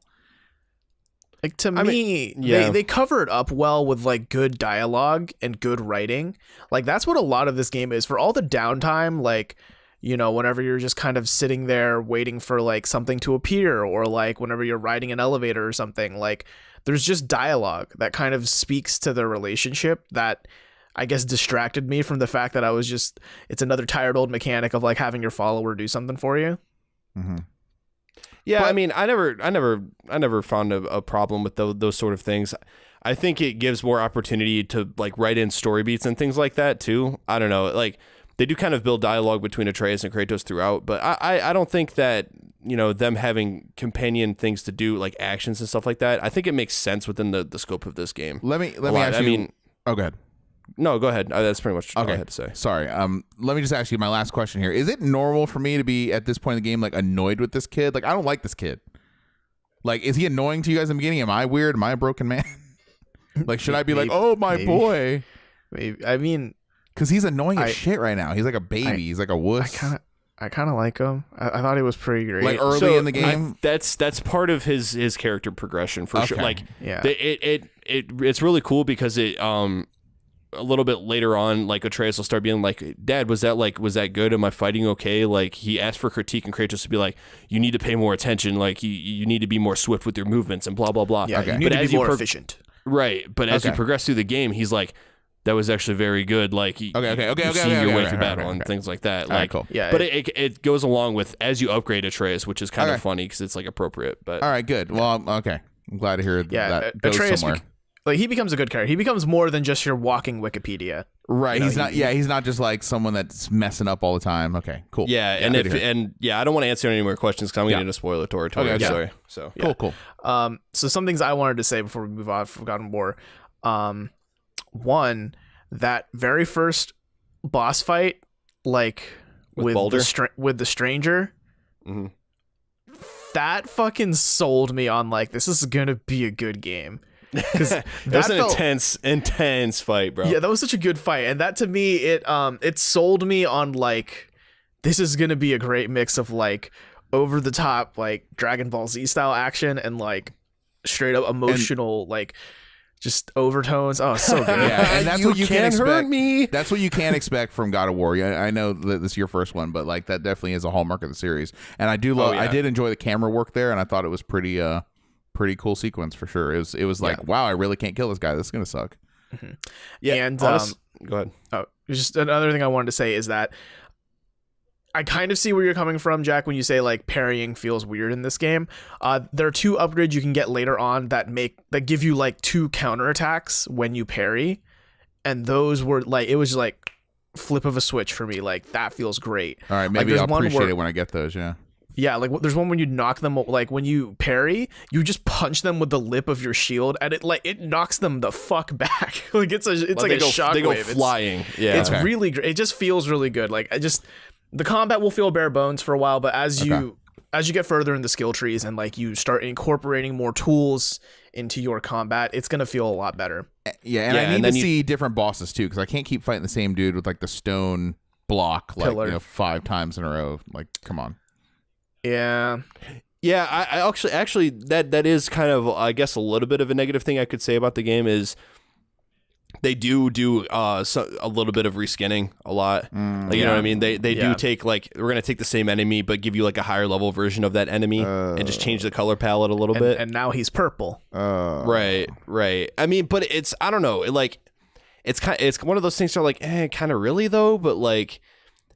Like to me, they cover it up well with like good dialogue and good writing. Like that's what a lot of this game is. For all the downtime, like, whenever you're just kind of sitting there waiting for like something to appear, or like whenever you're riding an elevator or something, like there's just dialogue that kind of speaks to the relationship that I guess distracted me from the fact that it's another tired old mechanic of like having your follower do something for you. Mm-hmm. Yeah, I mean, I never found a problem with those sort of things. I think it gives more opportunity to like write in story beats and things like that too. I don't know, like they do kind of build dialogue between Atreus and Kratos throughout, but I don't think that them having companion things to do like actions and stuff like that. I think it makes sense within the scope of this game. Let me ask you. I mean, oh, go ahead. No, go ahead. That's pretty much all I had to say. Sorry. Let me just ask you my last question here. Is it normal for me to be at this point in the game like annoyed with this kid? Like I don't like this kid. Like, is he annoying to you guys in the beginning? Am I weird? Am I a broken man? Like, should I be like, oh my boy? Maybe. I mean, because he's annoying as shit right now. He's like a baby. He's like a wuss. I kind of like him. I thought he was pretty great. Like early in the game. That's part of his character progression for sure. Like, it's really cool because it a little bit later on, like Atreus will start being like, Dad, was that good? Am I fighting okay? Like he asked for critique and Kratos to be like, you need to pay more attention. Like you need to be more swift with your movements and blah, blah, blah. Yeah, you need to be more efficient. Right. But as you progress through the game, he's like, that was actually very good. Like you've seen your way through battle and things like that. Like, cool. Yeah, but it goes along with as you upgrade Atreus, which is kind of funny because it's like appropriate. But all right, good. Well, okay. I'm glad to hear that goes somewhere. like he becomes a good character. He becomes more than just your walking Wikipedia. Right. You know, he's not just like someone that's messing up all the time. Okay, cool. Yeah, and I don't want to answer any more questions because I'm getting into spoiler territory. Okay, sorry. So cool. So some things I wanted to say before we move on from God of War. One, that very first boss fight, like with the stranger, mm-hmm. that fucking sold me on like this is gonna be a good game. Because that was an intense fight, bro. Yeah, that was such a good fight, and that to me it sold me on like this is gonna be a great mix of like over the top like Dragon Ball Z style action and like straight up emotional like just overtones. Oh, so good. Yeah, and that's what you can expect. Hurt me. That's what you can expect from God of War. I know that this is your first one, but like that definitely is a hallmark of the series. And I do love. I did enjoy the camera work there, and I thought it was pretty cool sequence for sure. It was like, wow, I really can't kill this guy. This is gonna suck. Mm-hmm. Yeah, and go ahead. Oh, just another thing I wanted to say is that I kind of see where you're coming from, Jack, when you say like parrying feels weird in this game. There are 2 upgrades you can get later on that give you like 2 counterattacks when you parry, and those were like it was like flip of a switch for me. Like that feels great. All right, maybe I'll appreciate it when I get those. Yeah. Yeah, like there's one when you knock them, like when you parry, you just punch them with the lip of your shield, and it knocks them the fuck back. Like it's like a shockwave. They go flying. It's really great. It just feels really good. Like the combat will feel bare bones for a while, but as you get further in the skill trees and like you start incorporating more tools into your combat, it's gonna feel a lot better. Yeah, and I need to see different bosses too, because I can't keep fighting the same dude with like the stone block like 5 times in a row. Like, come on. Yeah. I actually that is kind of, I guess, a little bit of a negative thing I could say about the game is they do a little bit of reskinning a lot. Like, you know what I mean? They do take like, we're gonna take the same enemy but give you like a higher level version of that enemy and just change the color palette a little bit. And now he's purple. Right. I mean, but it's, I don't know, it's one of those things that are like, kind of really though, but like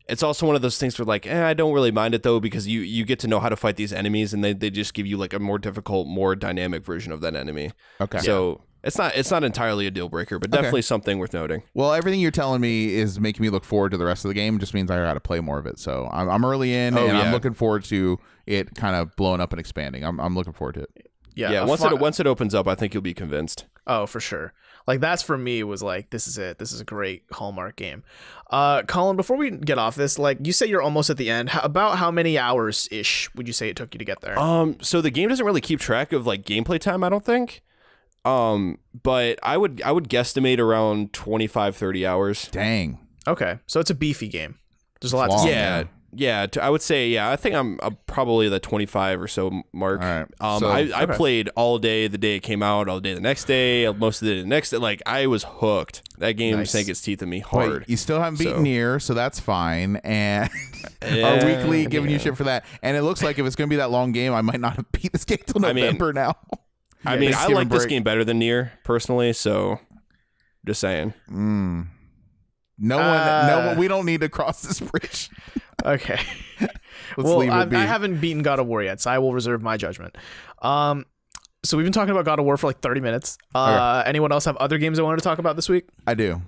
it's also one of those things where like, I don't really mind it though, because you get to know how to fight these enemies, and they just give you like a more difficult, more dynamic version of that enemy. Okay. So it's not entirely a deal breaker, but definitely something worth noting. Well, everything you're telling me is making me look forward to the rest of the game. It just means I got to play more of it. So I'm early in, and I'm looking forward to it kind of blowing up and expanding. I'm looking forward to it. Yeah. Once it opens up, I think you'll be convinced. Oh, for sure. Like that's for me was like, this is it. This is a great Hallmark game. Collin, before we get off this, like you say you're almost at the end. About how many hours ish would you say it took you to get there? So the game doesn't really keep track of like gameplay time, I don't think. But I would guesstimate around 25-30 hours. Dang. Okay. So it's a beefy game. There's a lot to say. Yeah, I would say, I think I'm probably the 25 or so mark. All right. I played all day the day it came out, all day the next day, most of the day the next day. Like, I was hooked. That game sank its teeth in me hard. Wait, you still haven't beaten Nier, so that's fine. And our weekly giving you shit for that. And it looks like if it's going to be that long game, I might not have beat this game till November now. I like this game better than Nier, personally, so just saying. No one, we don't need to cross this bridge. Okay. Well, I haven't beaten God of War yet, so I will reserve my judgment. So we've been talking about God of War for like 30 minutes. Anyone else have other games they wanted to talk about this week? I do.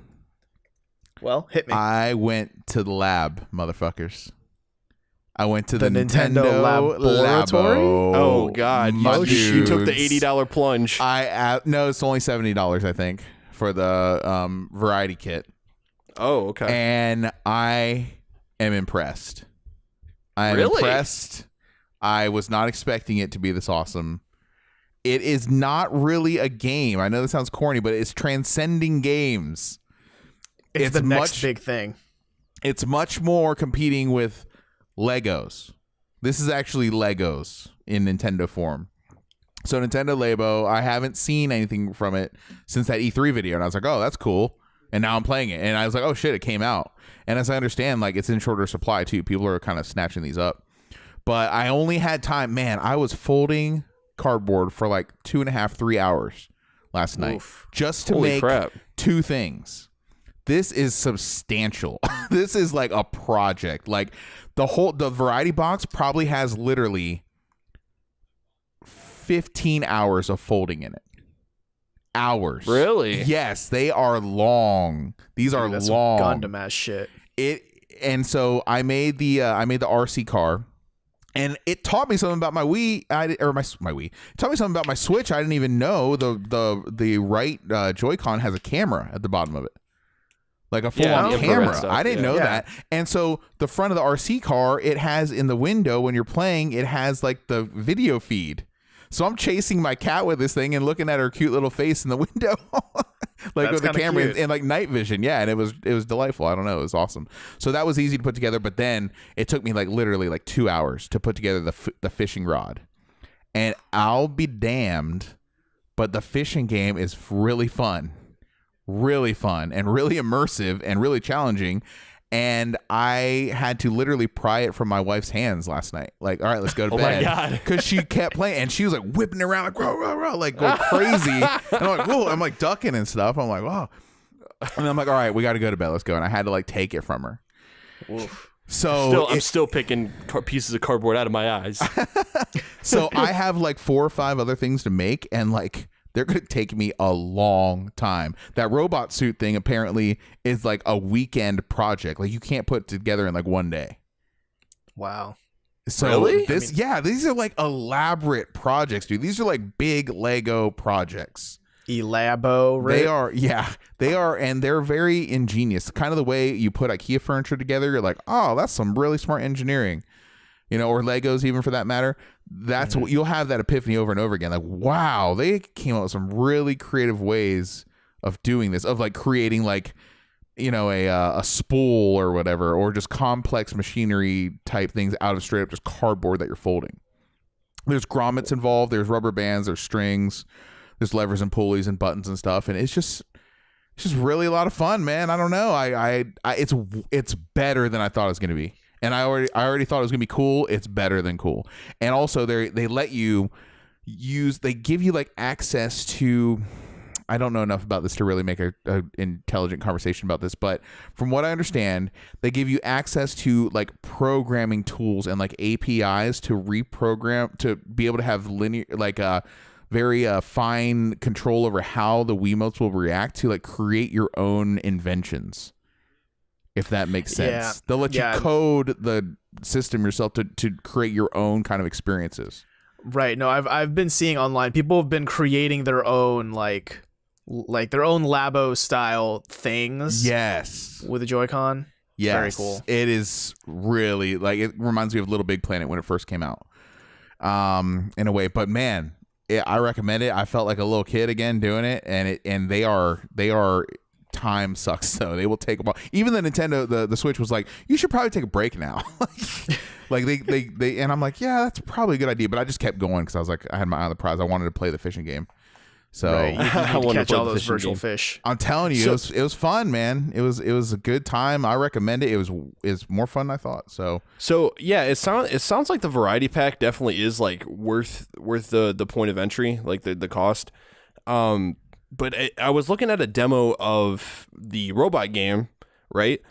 Well, hit me. I went to the lab, motherfuckers. I went to the Nintendo Laboratory. Labo. Oh God, you took the $80 plunge. No, it's only $70, I think, for the variety kit. Oh, okay. And I am impressed. I am impressed. I was not expecting it to be this awesome. It is not really a game. I know this sounds corny, but it's transcending games. It's the next big thing. It's much more competing with Legos. This is actually Legos in Nintendo form. So Nintendo Labo, I haven't seen anything from it since that E3 video, and I was like, oh, that's cool. And now I'm playing it, and I was like, oh shit, it came out. And as I understand, like it's in shorter supply too. People are kind of snatching these up. But I only had time, man. I was folding cardboard for like 2.5, 3 hours last night just to make 2 things. This is substantial. This is like a project. Like the variety box probably has literally 15 hours of folding in it. Hours. Really? Yes, they are long. These are that's long. Gundam ass shit. And so I made the RC car, and it taught me something about my Wii. My Wii. It taught me something about my Switch. I didn't even know the right Joy-Con has a camera at the bottom of it. Like a full-on camera. Stuff, I didn't know that. And so the front of the RC car, it has in the window when you're playing, it has like the video feed. So I'm chasing my cat with this thing and looking at her cute little face in the window, like with the camera and like night vision. Yeah, and it was delightful. I don't know, it was awesome. So that was easy to put together. But then it took me like literally like 2 hours to put together the fishing rod. And I'll be damned, but the fishing game is really fun and really immersive and really challenging. And I had to literally pry it from my wife's hands last night. Like, all right, let's go to bed. Oh my God. Because she kept playing, and she was like whipping around, like, row, row, row, like going crazy. And I'm like, whoa, I'm like ducking and stuff. I'm like, wow. And I'm like, all right, we got to go to bed. Let's go. And I had to like take it from her. Oof. So I'm still picking pieces of cardboard out of my eyes. So I have like 4 or 5 other things to make, and like, they're going to take me a long time. That robot suit thing apparently is like a weekend project. Like you can't put it together in like one day. Wow. So really? These are like elaborate projects, dude. These are like big Lego projects. Labo, right? They are, and they're very ingenious. Kind of the way you put IKEA furniture together, you're like, oh, that's some really smart engineering. You know, or Legos even for that matter. That's what you'll have that epiphany over and over again. Like, wow, they came up with some really creative ways of doing this, of like creating like, you know, a spool or whatever, or just complex machinery type things out of straight up just cardboard that you're folding. There's grommets involved. There's rubber bands. There's strings. There's levers and pulleys and buttons and stuff. And it's just really a lot of fun, man. I don't know. It's better than I thought it was going to be. And I already thought it was gonna be cool. It's better than cool. And also they let you they give you like access to, I don't know enough about this to really make a intelligent conversation about this, but from what I understand, they give you access to like programming tools and like APIs to reprogram, to be able to have linear, like a very fine control over how the Wiimotes will react to like create your own inventions. If that makes sense. Yeah. They'll let you code the system yourself to create your own kind of experiences. Right. No, I've been seeing online, people have been creating their own like their own Labo style things. Yes. With the Joy-Con. Yes. Very cool. It is really like, it reminds me of Little Big Planet when it first came out. In a way, but man, I recommend it. I felt like a little kid again doing it, and they are time sucks though. They will take a while. Even the Nintendo, the Switch was like, you should probably take a break now. Like they and I'm like, yeah, that's probably a good idea. But I just kept going because I was like, I had my eye on the prize. I wanted to play the fishing game. So right. You need to catch all those virtual fish. I'm telling you, it was fun, man. It was a good time. I recommend it. It's more fun than I thought. So yeah, it sounds like the variety pack definitely is like worth the point of entry, like the cost. But I was looking at a demo of the robot game, right?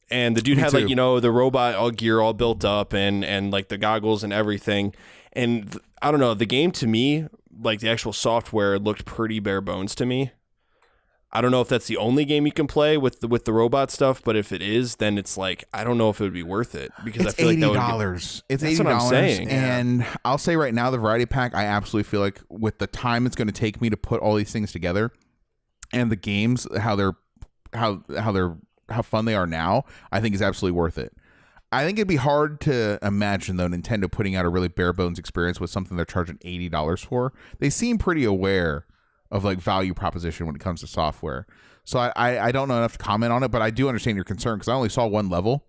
And the dude had like, you know, the robot gear all built up and like the goggles and everything. And I don't know, the game to me, like the actual software looked pretty bare bones to me. I don't know if that's the only game you can play with the robot stuff, but if it is, then it's like, I don't know if it would be worth it, because it's I feel like $80. It's $80. What I'm saying. And I'll say right now, the variety pack, I absolutely feel like with the time it's going to take me to put all these things together, and the games, how fun they are now, I think is absolutely worth it. I think it'd be hard to imagine though Nintendo putting out a really bare bones experience with something they're charging $80 for. They seem pretty aware of like value proposition when it comes to software. So I don't know enough to comment on it, but I do understand your concern because I only saw one level.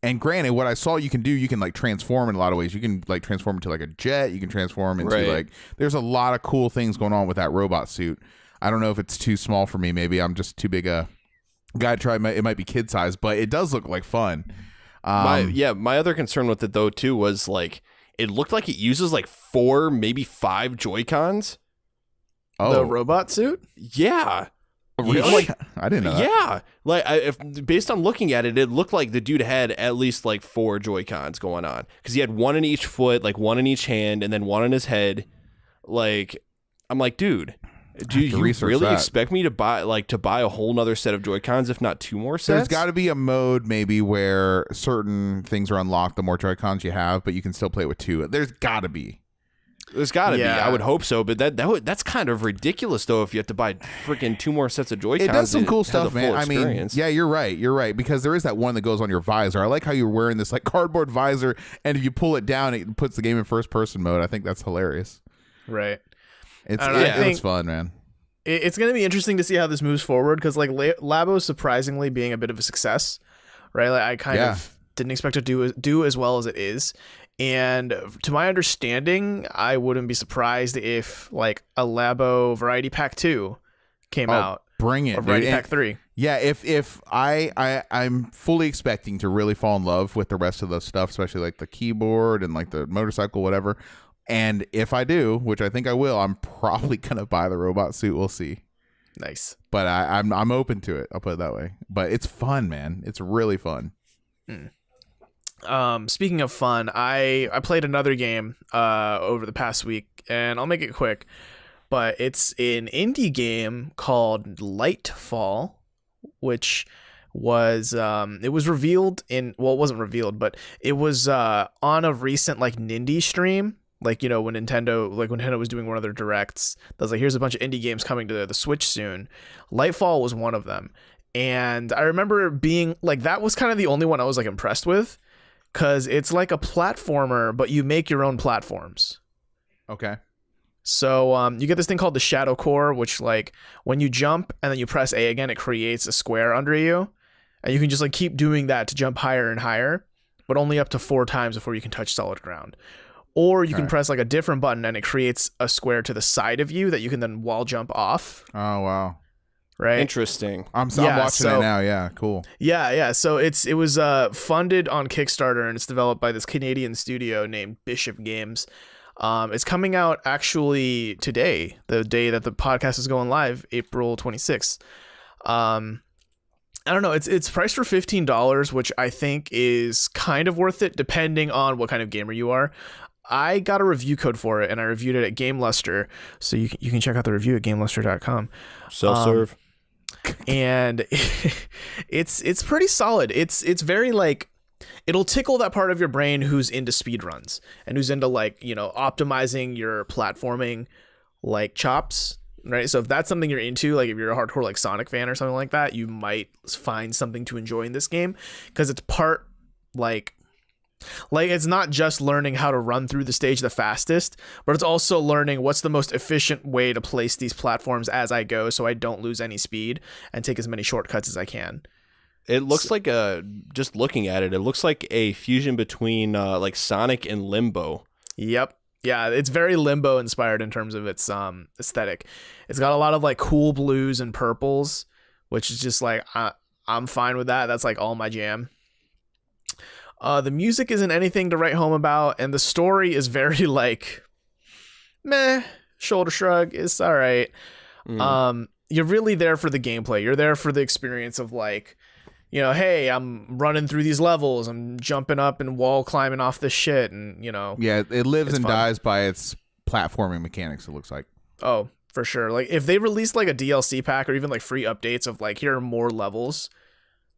And granted, what I saw you can do, you can like transform in a lot of ways. You can like transform into like a jet. You can transform into like, there's a lot of cool things going on with that robot suit. I don't know if it's too small for me. Maybe I'm just too big a guy to try. It might be kid size, but it does look like fun. My other concern with it though too was like, it looked like it uses like 4, maybe 5 Joy-Cons. Oh, the robot suit? Yeah. Really? Like, I didn't know that. Yeah. Like, if based on looking at it, it looked like the dude had at least like 4 Joy-Cons going on, because he had one in each foot, like one in each hand, and then one on his head. Like, I'm like, dude, Do you really expect me to buy a whole nother set of Joy-Cons, if not 2 more sets? There's got to be a mode maybe where certain things are unlocked the more Joy-Cons you have, but you can still play with 2. There's got to be. There's got to be. I would hope so, but that's kind of ridiculous though if you have to buy freaking 2 more sets of Joy-Cons. It does some cool stuff, man. I mean, yeah, you're right because there is that one that goes on your visor. I like how you're wearing this like cardboard visor, and if you pull it down, it puts the game in first person mode. I think that's hilarious. Right. It's fun, man. It's going to be interesting to see how this moves forward because like Labo is surprisingly being a bit of a success, right? Like I kind of didn't expect it to do as well as it is. And to my understanding, I wouldn't be surprised if like a Labo Variety Pack 2 came out. Bring it. Or Variety Pack 3. Yeah, if I'm fully expecting to really fall in love with the rest of the stuff, especially like the keyboard and like the motorcycle, whatever. And if I do, which I think I will, I'm probably gonna buy the robot suit. We'll see. Nice. But I'm open to it. I'll put it that way. But it's fun, man. It's really fun. Speaking of fun, I played another game over the past week, and I'll make it quick. But it's an indie game called Lightfall, which was it was revealed it wasn't revealed, but it was on a recent like Nindy stream. Like, you know, when Nintendo was doing one of their directs, that was like, here's a bunch of indie games coming to the Switch soon. Lightfall was one of them. And I remember being like, that was kind of the only one I was like impressed with, because it's like a platformer, but you make your own platforms. Okay. So you get this thing called the Shadow Core, which like when you jump and then you press A again, it creates a square under you. And you can just like keep doing that to jump higher and higher, but only up to 4 times before you can touch solid ground. Or you can press like a different button and it creates a square to the side of you that you can then wall jump off. Oh, wow. Right. Interesting. I'm watching it now. Yeah, cool. Yeah. So it was funded on Kickstarter, and it's developed by this Canadian studio named Bishop Games. It's coming out actually today, the day that the podcast is going live, April 26th. I don't know. It's priced for $15, which I think is kind of worth it depending on what kind of gamer you are. I got a review code for it, and I reviewed it at GameLuster, so you can check out the review at GameLuster.com. Self-serve. And it's pretty solid. It's very like, it'll tickle that part of your brain who's into speedruns and who's into like, you know, optimizing your platforming like chops, right? So if that's something you're into, like if you're a hardcore like Sonic fan or something like that, you might find something to enjoy in this game, because it's part like it's not just learning how to run through the stage the fastest, but it's also learning what's the most efficient way to place these platforms as I go, so I don't lose any speed and take as many shortcuts as I can. It looks like just looking at it, it looks like a fusion between like Sonic and Limbo. Yep. Yeah, it's very Limbo inspired in terms of its aesthetic. It's got a lot of like cool blues and purples, which is just like I'm fine with that. That's like all my jam. The music isn't anything to write home about, and the story is very like meh, shoulder shrug. It's all right. You're really there for the gameplay. You're there for the experience of like, you know, hey, I'm running through these levels, I'm jumping up and wall climbing off this shit, and you know. Yeah, it lives and dies by its platforming mechanics, it looks like. Oh, for sure. Like if they released like a DLC pack or even like free updates of like, here are more levels,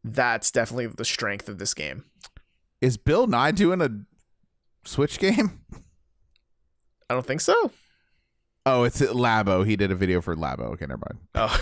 that's definitely the strength of this game. Is Bill Nye doing a Switch game? I don't think so. Oh, it's at Labo. He did a video for Labo. Okay, never mind. Oh.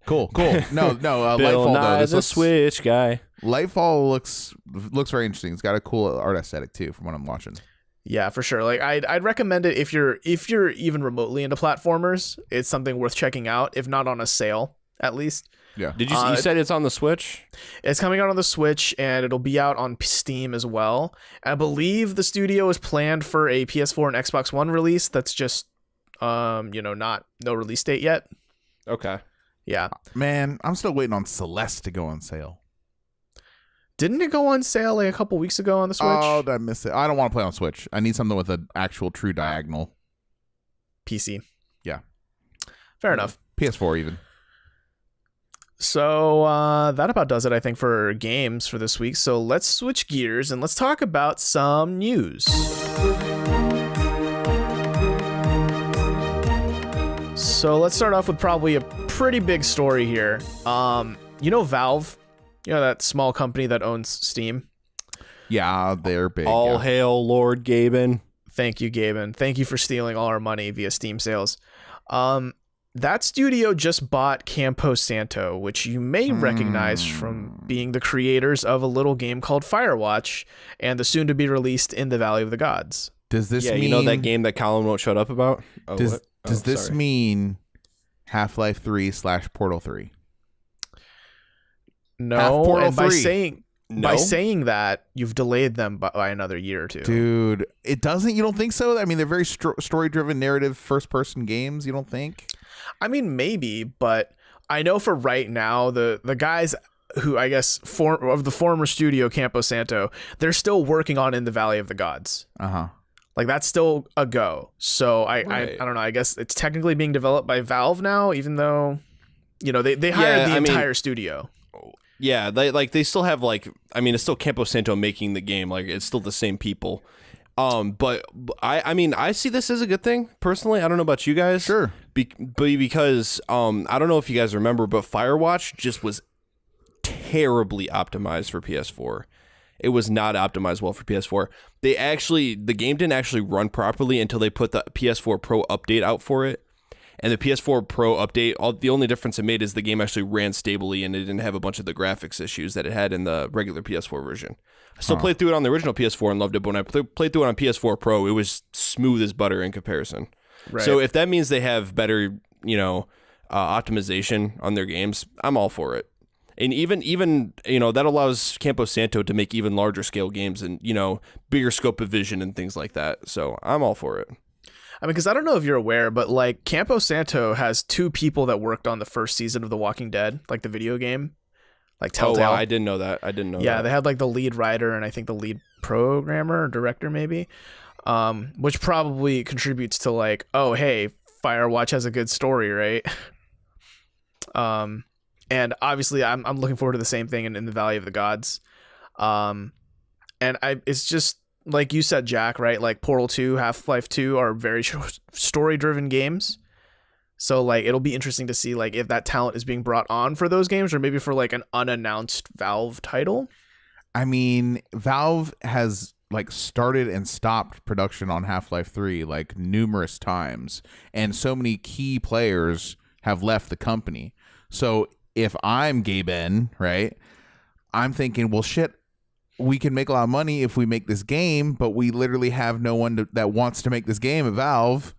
Cool. No. Bill Lightfall, Nye is a Switch guy. Lightfall looks very interesting. It's got a cool art aesthetic too, from what I'm watching. Yeah, for sure. Like I'd recommend it if you're even remotely into platformers. It's something worth checking out, if not on a sale, at least. Yeah. Did you said it's on the Switch? It's coming out on the Switch, and it'll be out on Steam as well. I believe the studio is planned for a PS4 and Xbox One release. That's just no release date yet. Okay. Yeah. Man, I'm still waiting on Celeste to go on sale. Didn't it go on sale like a couple weeks ago on the Switch? Oh, did I miss it? I don't want to play on Switch. I need something with an actual true diagonal. PC. Yeah. Fair enough. PS4 even. So that about does it, I think, for games for this week. So let's switch gears and let's talk about some news. So let's start off with probably a pretty big story here. You know Valve? You know that small company that owns Steam? Yeah, they're big. All hail Lord Gaben. Thank you, Gaben. Thank you for stealing all our money via Steam sales. That studio just bought Campo Santo, which you may recognize from being the creators of a little game called Firewatch and the soon-to-be-released In the Valley of the Gods. Does this mean... you know that game that Collin won't shut up about? Does this mean Half-Life 3 / Portal 3? No, and by saying that, you've delayed them by another year or two. Dude, it doesn't... You don't think so? I mean, they're very story-driven narrative first-person games, you don't think? I mean, maybe, but I know for right now, the guys who, I guess, of the former studio Campo Santo, they're still working on In the Valley of the Gods. Uh-huh. Like, that's still a go. So, I don't know. I guess it's technically being developed by Valve now, even though, you know, they hired the entire studio. Yeah, they still have, like, I mean, it's still Campo Santo making the game. Like, it's still the same people. But I mean, I see this as a good thing, personally. I don't know about you guys. Sure. Because I don't know if you guys remember, but Firewatch just was terribly optimized for PS4. It was not optimized well for PS4. The game didn't actually run properly until they put the PS4 Pro update out for it. And the PS4 Pro update, the only difference it made is the game actually ran stably and it didn't have a bunch of the graphics issues that it had in the regular PS4 version. I still played through it on the original PS4 and loved it, but when I played through it on PS4 Pro, it was smooth as butter in comparison. Right. So if that means they have better, optimization on their games, I'm all for it. And even that allows Campo Santo to make even larger scale games and, bigger scope of vision and things like that. So I'm all for it. I mean, because I don't know if you're aware, but like Campo Santo has 2 people that worked on the first season of The Walking Dead, like the video game, like Telltale. Oh, wow. I didn't know that. Yeah, they had like the lead writer and I think the lead programmer or director maybe, which probably contributes to like, oh, hey, Firewatch has a good story, right? And obviously I'm looking forward to the same thing in the Valley of the Gods. And it's just, like you said, Jack, right? Like Portal 2, Half-Life 2 are very story-driven games. So like it'll be interesting to see like if that talent is being brought on for those games or maybe for like an unannounced Valve title. I mean, Valve has like started and stopped production on Half-Life 3 like numerous times, and so many key players have left the company. So if I'm Gaben, right, I'm thinking, well, shit, we can make a lot of money if we make this game, but we literally have no one that wants to make this game at Valve.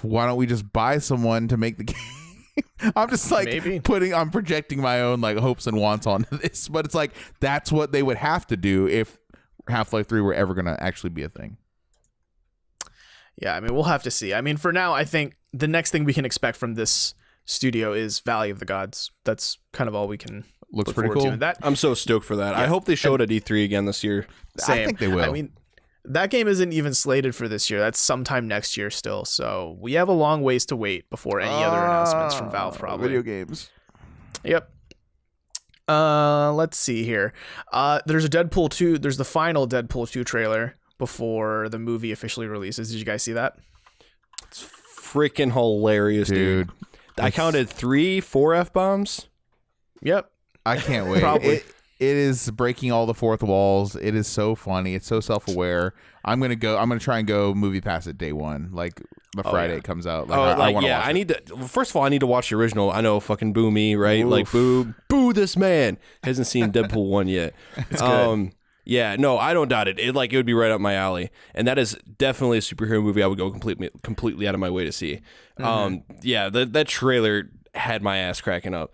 Why don't we just buy someone to make the game? I'm just like I'm projecting my own like hopes and wants onto this, but it's like that's what they would have to do if Half-Life 3 were ever going to actually be a thing. Yeah, I mean, we'll have to see. I mean, for now, I think the next thing we can expect from this studio is Valley of the Gods. That's kind of all we can Looks look pretty forward cool. to. That, I'm so stoked for that. Yeah. I hope they show it at E3 again this year. Same. I think they will. I mean, that game isn't even slated for this year. That's sometime next year still. So we have a long ways to wait before any other announcements from Valve, probably. Video games. Yep. Let's see here. There's a Deadpool 2. There's the final Deadpool 2 trailer before the movie officially releases. Did you guys see that? It's freaking hilarious, dude. I counted 3-4 F-bombs. Yep. I can't wait. It is breaking all the fourth walls. It is so funny. It's so self-aware. I'm gonna try and go movie pass it day one, like the Friday it comes out. Like, I want to watch it. I need to. First of all, I need to watch the original. I know, fucking boo me, right? Oof. Like boo this man hasn't seen Deadpool 1 yet. It's good. Yeah, no, I don't doubt it. It would be right up my alley, and that is definitely a superhero movie I would go completely out of my way to see. Mm-hmm. Yeah, that trailer had my ass cracking up.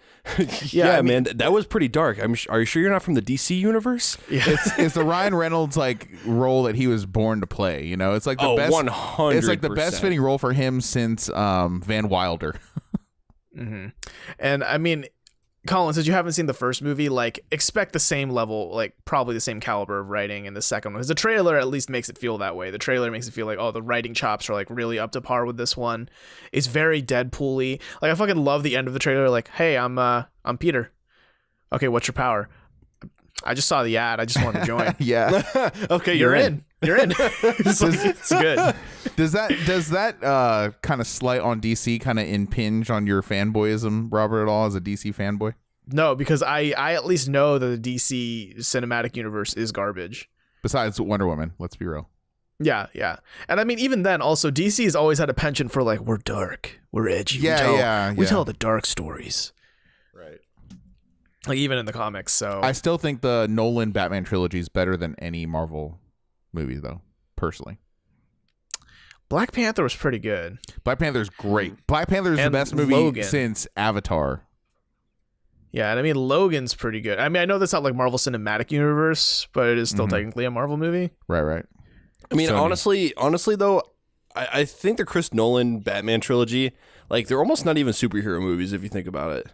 Yeah, man, that was pretty dark. Are you sure you're not from the DC universe? Yeah. It's the Ryan Reynolds like role that he was born to play. You know, it's like the best. 100%. It's like the best fitting role for him since Van Wilder. Mm-hmm. And I mean, Collin, since you haven't seen the first movie, like expect the same level, like probably the same caliber of writing in the second one. Because the trailer at least makes it feel that way. The trailer makes it feel like, oh, the writing chops are like really up to par with this one. It's very Deadpool-y. Like I fucking love the end of the trailer. Like, hey, I'm Peter. Okay, what's your power? I just saw the ad. I just wanted to join. Yeah. Okay, You're in. You're in. It's good. Does that kind of slight on DC kind of impinge on your fanboyism, Robert, at all as a DC fanboy? No, because I at least know that the DC cinematic universe is garbage. Besides Wonder Woman, let's be real. Yeah. And I mean, even then, also, DC has always had a penchant for like, we're dark, we're edgy. We tell the dark stories. Right. Like even in the comics. So I still think the Nolan Batman trilogy is better than any Marvel movie, though, personally. Black Panther was pretty good. Black Panther's great. Black Panther is the best movie Logan. since Avatar. Yeah, and I mean, Logan's pretty good. I mean, I know that's not like Marvel Cinematic Universe, but it is still technically a Marvel movie. Right. I mean, honestly, though, I think the Chris Nolan Batman trilogy, like, they're almost not even superhero movies if you think about it.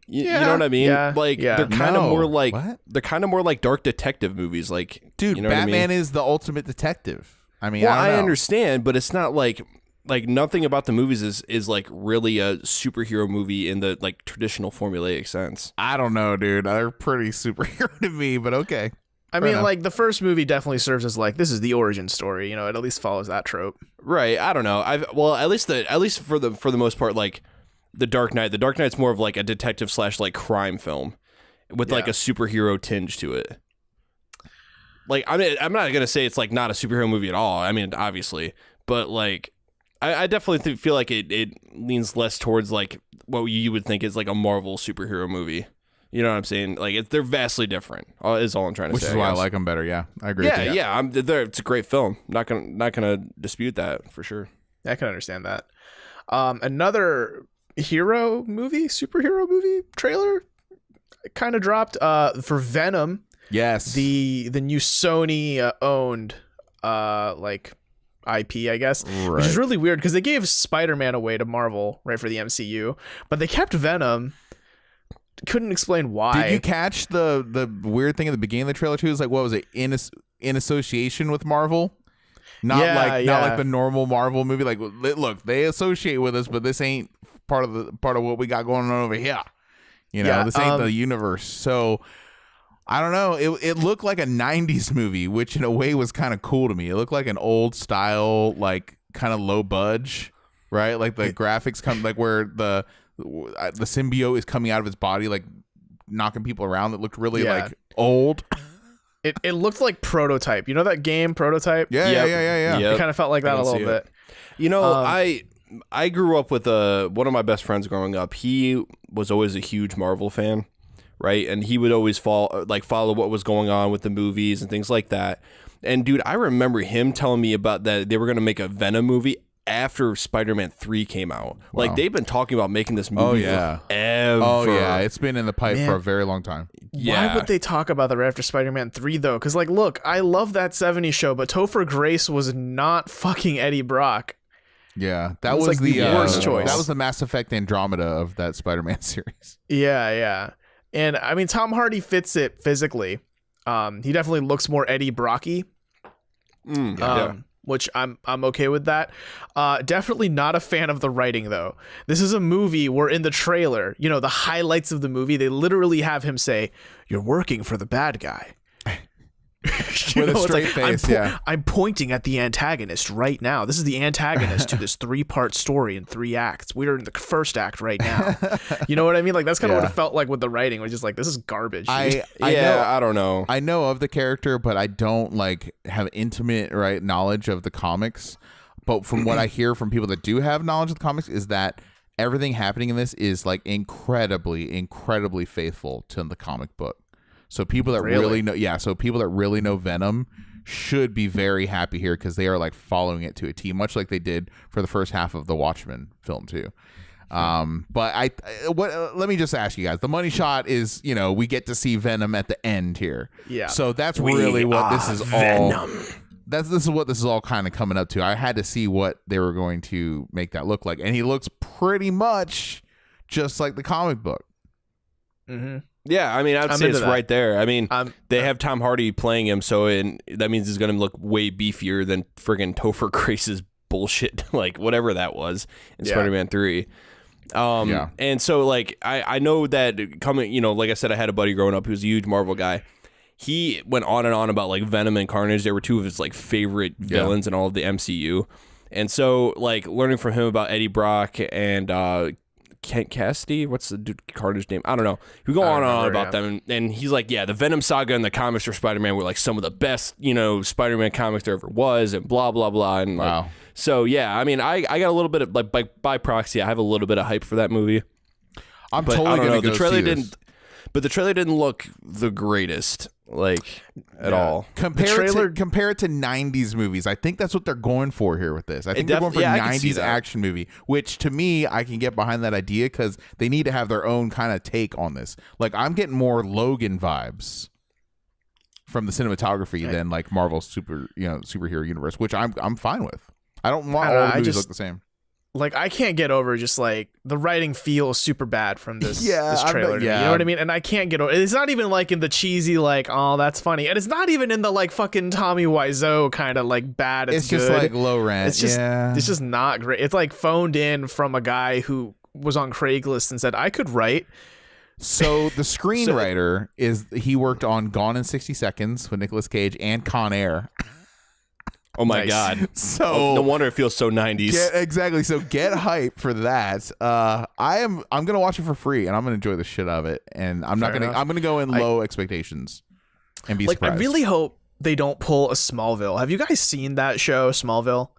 You know what I mean? Yeah, they're kind of more like what? they're kind of more like dark detective movies. Like, dude, you know Batman what I mean? is the ultimate detective. I mean, well, I understand, but it's not like nothing about the movies is like really a superhero movie in the like traditional formulaic sense. I don't know, dude. They're pretty superhero to me, but okay. I mean, like the first movie definitely serves as like, this is the origin story. You know, it at least follows that trope. Right. I don't know. At least for the most part, like the Dark Knight. The Dark Knight's more of like a detective / like crime film with like a superhero tinge to it. Like, I mean, I'm not gonna say it's like not a superhero movie at all. I mean, obviously, but like, I definitely feel like it leans less towards like what you would think is like a Marvel superhero movie. You know what I'm saying? Like, they're vastly different. Is all I'm trying to say. Which is why I like them better. Yeah, I agree. Yeah. It's a great film. Not gonna dispute that for sure. I can understand that. Another superhero movie trailer kind of dropped for Venom. Yes. The new Sony owned like IP, I guess, which is really weird because they gave Spider-Man away to Marvel, right, for the MCU, but they kept Venom. Couldn't explain why. Did you catch the weird thing at the beginning of the trailer too? It was like, what was it, in association with Marvel? Not like the normal Marvel movie. Like, look, they associate with us, but this ain't part of what we got going on over here. You know, this ain't the universe. So I don't know. It looked like a 90s movie, which in a way was kind of cool to me. It looked like an old style, like kind of low budge, right? Like the graphics come like where the symbiote is coming out of his body, like knocking people around. That looked really like old. It looked like Prototype. You know that game Prototype? Yeah. Yep. It kind of felt like that a little bit. You know, I grew up with one of my best friends growing up. He was always a huge Marvel fan, right? And he would always follow what was going on with the movies and things like that. And dude, I remember him telling me about that they were going to make a Venom movie after Spider-Man 3 came out. Wow. Like, they've been talking about making this movie forever. Oh, yeah. It's been in the pipe for a very long time. Why would they talk about that right after Spider-Man 3, though? Because, like, look, I love that 70s show, but Topher Grace was not fucking Eddie Brock. Yeah, that was like the worst choice. That was the Mass Effect Andromeda of that Spider-Man series. Yeah. And, I mean, Tom Hardy fits it physically. He definitely looks more Eddie Brocky. Which I'm okay with that. Definitely not a fan of the writing, though. This is a movie where in the trailer, you know, the highlights of the movie, they literally have him say, "You're working for the bad guy." With a straight face, I'm pointing at the antagonist right now. This is the antagonist to this 3-part story in 3 acts. We're in the first act right now. You know what I mean? Like, that's kind of what it felt like with the writing, which is like, this is garbage. I don't know. I know of the character, but I don't like have intimate knowledge of the comics. But from what I hear from people that do have knowledge of the comics is that everything happening in this is like incredibly, incredibly faithful to the comic book. So people that really know Venom should be very happy here because they are like following it to a T, much like they did for the first half of the Watchmen film too. But let me just ask you guys: the money shot is, you know, we get to see Venom at the end here. Yeah. So that's really what this is all. This is what this is all kind of coming up to. I had to see what they were going to make that look like, and he looks pretty much just like the comic book. Mm-hmm. Yeah, I mean, I'd say it's right there. I mean, they have Tom Hardy playing him, so that means he's going to look way beefier than friggin' Topher Grace's bullshit, like whatever that was in Spider-Man 3. And so like I know that coming, you know, like I said, I had a buddy growing up who was a huge Marvel guy. He went on and on about like Venom and Carnage. They were two of his like favorite villains in all of the MCU. And so like learning from him about Eddie Brock and Kent Cassidy, what's the dude Carnage name? I don't know. We go on and on about them, and he's like, yeah, the Venom saga and the comics for Spider-Man were like some of the best, you know, Spider-Man comics there ever was, and blah blah blah. And like, so yeah, I mean, I got a little bit of like by proxy, I have a little bit of hype for that movie. I'm totally gonna go the trailer see didn't, this. but the trailer didn't look the greatest, like at all. Compare it to 90s movies. I think that's what they're going for here with this. I think they're going for 90s action movie, which to me, I can get behind that idea because they need to have their own kind of take on this. Like I'm getting more Logan vibes from the cinematography than like Marvel's superhero universe, which I'm fine with. I don't want all the movies to look the same. Like, I can't get over just, like, the writing feels super bad from this trailer. You know what I mean? And I can't get over it. It's not even, like, in the cheesy, like, oh, that's funny. And it's not even in the, like, fucking Tommy Wiseau kind of, like, bad. It's just, like, low rent. It's just not great. It's, like, phoned in from a guy who was on Craigslist and said, I could write. So the screenwriter he worked on Gone in 60 Seconds with Nicolas Cage and Con Air. Oh my God! So no wonder it feels so 90s. Exactly. So get hype for that. I'm gonna watch it for free and I'm gonna enjoy the shit out of it. And I'm gonna go in low expectations and be surprised. I really hope they don't pull a Smallville. Have you guys seen that show, Smallville?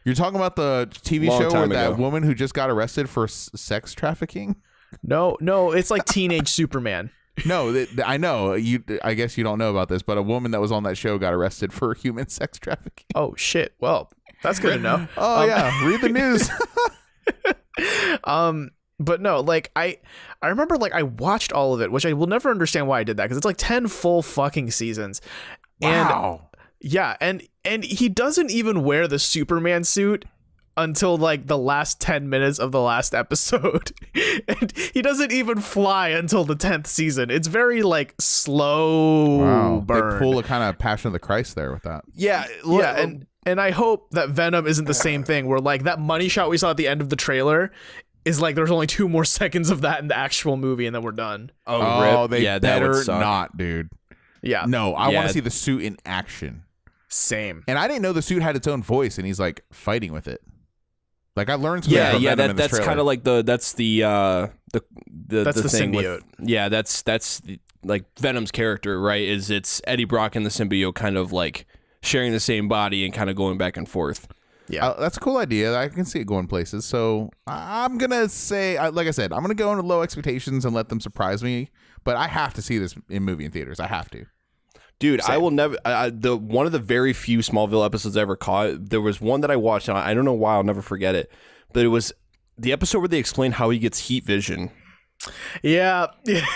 You're talking about the TV show where that woman who just got arrested for sex trafficking? No, it's like Teenage Superman. No, I know. I guess you don't know about this, but a woman that was on that show got arrested for human sex trafficking. Oh, shit. Well, that's good to know. Yeah. Read the news. But no, like, I remember, like, I watched all of it, which I will never understand why I did that, because it's like 10 full fucking seasons. Wow. And, yeah, and he doesn't even wear the Superman suit until like the last 10 minutes of the last episode. And he doesn't even fly until the 10th season. It's very like slow burn. They pull a kind of Passion of the Christ there with that. Yeah, and I hope that Venom isn't the same thing where like that money shot we saw at the end of the trailer is like there's only 2 more seconds of that in the actual movie and then we're done. They better not, dude. Yeah. No, I want to see the suit in action. Same. And I didn't know the suit had its own voice and he's like fighting with it. Like I learned something. That's kind of like that's the thing symbiote. That's like Venom's character, right? It's Eddie Brock and the symbiote kind of like sharing the same body and kind of going back and forth. Yeah, that's a cool idea. I can see it going places. So I'm gonna say, like I said, I'm gonna go into low expectations and let them surprise me. But I have to see this in theaters. I have to. Dude, same. I will never. One of the very few Smallville episodes I ever caught. There was one that I watched, and I don't know why. I'll never forget it. But it was the episode where they explain how he gets heat vision. Yeah,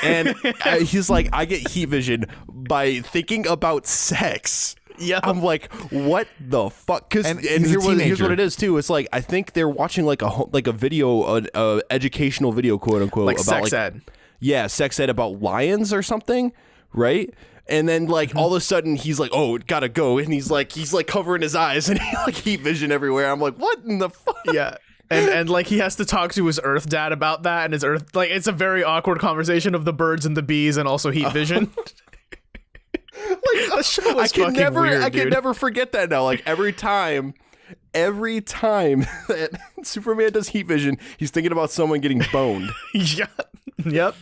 and he's like, I get heat vision by thinking about sex. Yeah, I'm like, what the fuck? Because here's what it is too. It's like I think they're watching like a video, educational video, quote unquote, like about sex ed. Yeah, sex ed about lions or something, right? And then like all of a sudden he's like, oh, gotta go, and he's like covering his eyes and he like heat vision everywhere. I'm like, what in the fuck? Yeah. And like he has to talk to his Earth dad about that, and his Earth, like, it's a very awkward conversation of the birds and the bees and also heat vision. Like the show was fucking weird, I can never forget that now. Like every time that Superman does heat vision, he's thinking about someone getting boned. Yeah. Yep.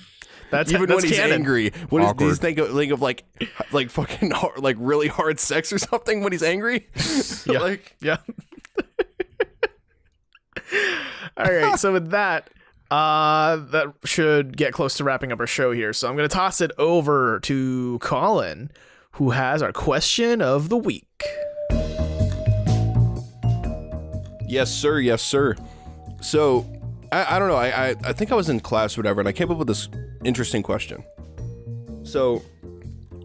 That's even when he's canon. Angry. What does he think of like fucking hard, like really hard sex or something when he's angry? Yeah. Like, yeah. All right. So with that, that should get close to wrapping up our show here. So I'm going to toss it over to Collin, who has our question of the week. Yes, sir. Yes, sir. So I don't know. I think I was in class or whatever, and I came up with this interesting question. So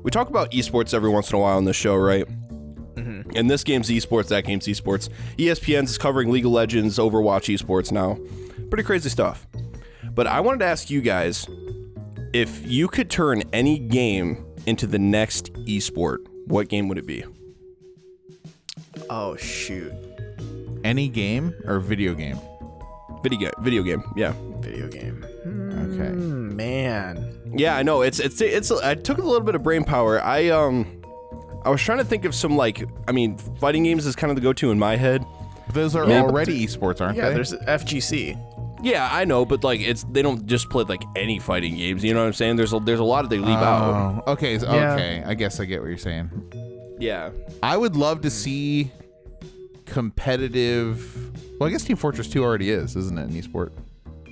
we talk about esports every once in a while on this show, right? Mm-hmm. And this game's esports, that game's esports. ESPN's covering League of Legends, Overwatch esports now. Pretty crazy stuff. But I wanted to ask you guys, if you could turn any game into the next esport, what game would it be? Oh, shoot. Any game or video game? Video game. Yeah. Video game. Okay. Man. Yeah, I know. It's. I took a little bit of brain power. I was trying to think of some fighting games is kind of the go-to in my head. Those are already esports, aren't they? Yeah, there's FGC. Yeah, I know, but they don't just play like any fighting games. You know what I'm saying? There's a lot that they leave out. Okay. Okay. I guess I get what you're saying. Yeah. I would love to see competitive. Well, I guess Team Fortress 2 already isn't it, an esport?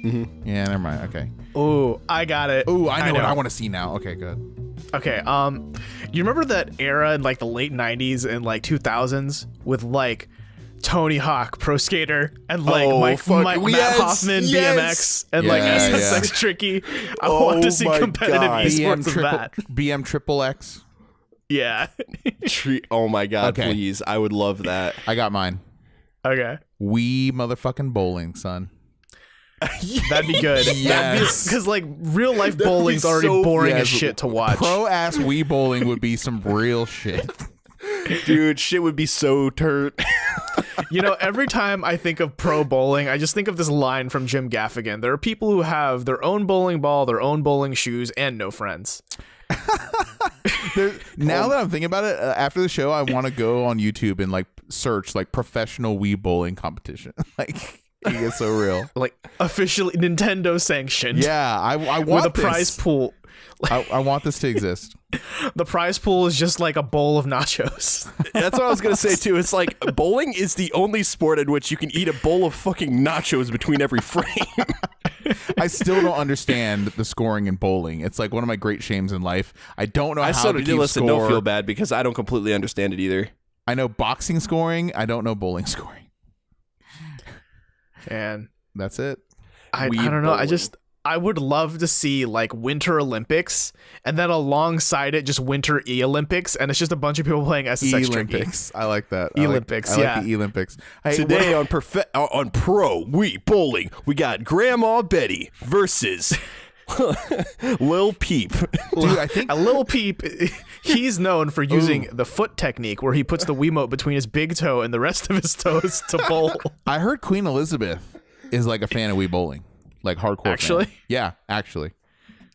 Mm-hmm. Yeah, never mind. Okay. Oh, I got it. Oh, I know what I want to see now. Okay, good. Okay. You remember that era in like the late 90s and like 2000s with like Tony Hawk Pro Skater and like Matt Hoffman BMX and like SSX Tricky. I want to see competitive esports of that. BM Triple X. Yeah. Oh my god, please. I would love that. I got mine. Okay. Wii motherfucking bowling, son. That'd be good. Yes. Because like real life bowling's already so boring as shit to watch. Pro ass Wii bowling would be some real shit. Dude, shit would be so turd. You know, every time I think of pro bowling, I just think of this line from Jim Gaffigan. There are people who have their own bowling ball, their own bowling shoes, and no friends. Now that I'm thinking about it, after the show, I want to go on YouTube and like search like professional Wii bowling competition. Like, it gets so real. Like officially Nintendo sanctioned. Yeah, I want with a prize pool. I want this to exist. The prize pool is just like a bowl of nachos. That's what I was going to say, too. It's like bowling is the only sport in which you can eat a bowl of fucking nachos between every frame. I still don't understand the scoring in bowling. It's like one of my great shames in life. I don't know how to keep score. Don't feel bad because I don't completely understand it either. I know boxing scoring. I don't know bowling scoring. And that's it. I don't know. I would love to see like Winter Olympics and then alongside it just Winter E-Olympics and it's just a bunch of people playing SSX E-Olympics. I like that. E-Olympics, I like the E-Olympics. Hey, today on Pro Wii Bowling, we got Grandma Betty versus Lil Peep. Dude, I think Lil Peep, he's known for using the foot technique where he puts the Wiimote between his big toe and the rest of his toes to bowl. I heard Queen Elizabeth is like a fan of Wii bowling. Like hardcore. Actually? Fan. Yeah, actually.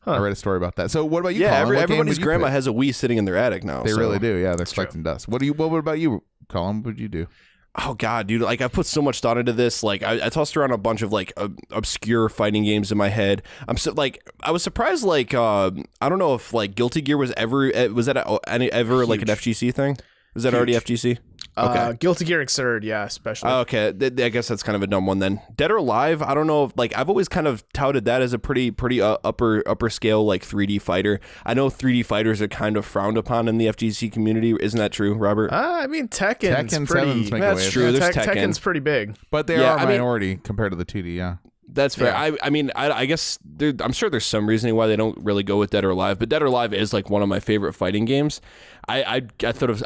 Huh. I read a story about that. So what about you, Colin? Colin? Everybody's grandma has a Wii sitting in their attic now. They really do. Yeah, they're collecting dust. What about you, Colin? What would you do? Oh god, dude! Like I put so much thought into this. Like I tossed around a bunch of like obscure fighting games in my head. I was surprised. Like I don't know if like Guilty Gear was ever like an FGC thing. Was that already FGC? Okay. Guilty Gear Xrd, yeah, especially. Okay, I guess that's kind of a dumb one then. Dead or Alive, I don't know if like I've always kind of touted that as a pretty upper scale like 3D fighter. I know 3D fighters are kind of frowned upon in the FGC community. Isn't that true, Robert? I mean Tekken's pretty. That's true. There's Tekken's pretty big, but they are a minority compared to the 2D. Yeah. That's fair. Yeah. I mean, I guess I'm sure there's some reasoning why they don't really go with Dead or Alive, but Dead or Alive is like one of my favorite fighting games. I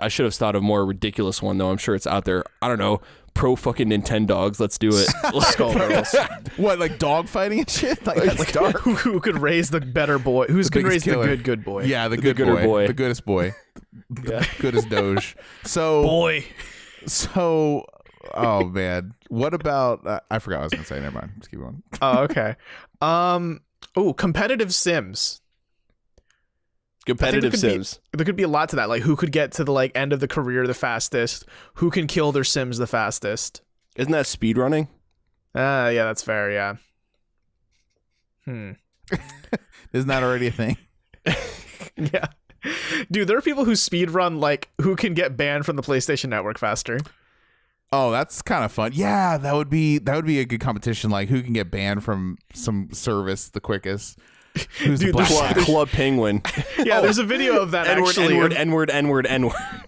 should have thought of a more ridiculous one though. I'm sure it's out there. I don't know. Pro fucking Nintendogs. Let's do it. Skullgirls. What, like dog fighting and shit? Like dog? Who could raise the better boy? Who's going to raise the good boy? Yeah, the gooder boy. The goodest boy. The goodest Doge. So oh man, what about? I forgot what I was gonna say. Never mind. Just keep going. Oh, okay. Competitive Sims. Competitive Sims. There could be a lot to that. Like, who could get to the like end of the career the fastest? Who can kill their Sims the fastest? Isn't that speedrunning? Yeah, that's fair. Yeah. Isn't that already a thing? Yeah. Dude, there are people who speedrun like who can get banned from the PlayStation Network faster. Oh, that's kind of fun. Yeah, that would be a good competition. Like, who can get banned from some service the quickest? Who's Dude, the Club Penguin. Yeah, there's a video of that. N-word.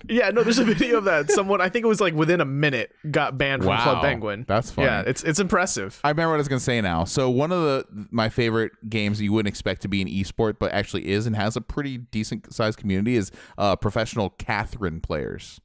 Yeah, no, there's a video of that. Someone, I think it was like within a minute, got banned from Club Penguin. That's funny. Yeah, it's impressive. I remember what I was gonna say now. So one of my favorite games that you wouldn't expect to be an esport, but actually is and has a pretty decent sized community is professional Catherine players.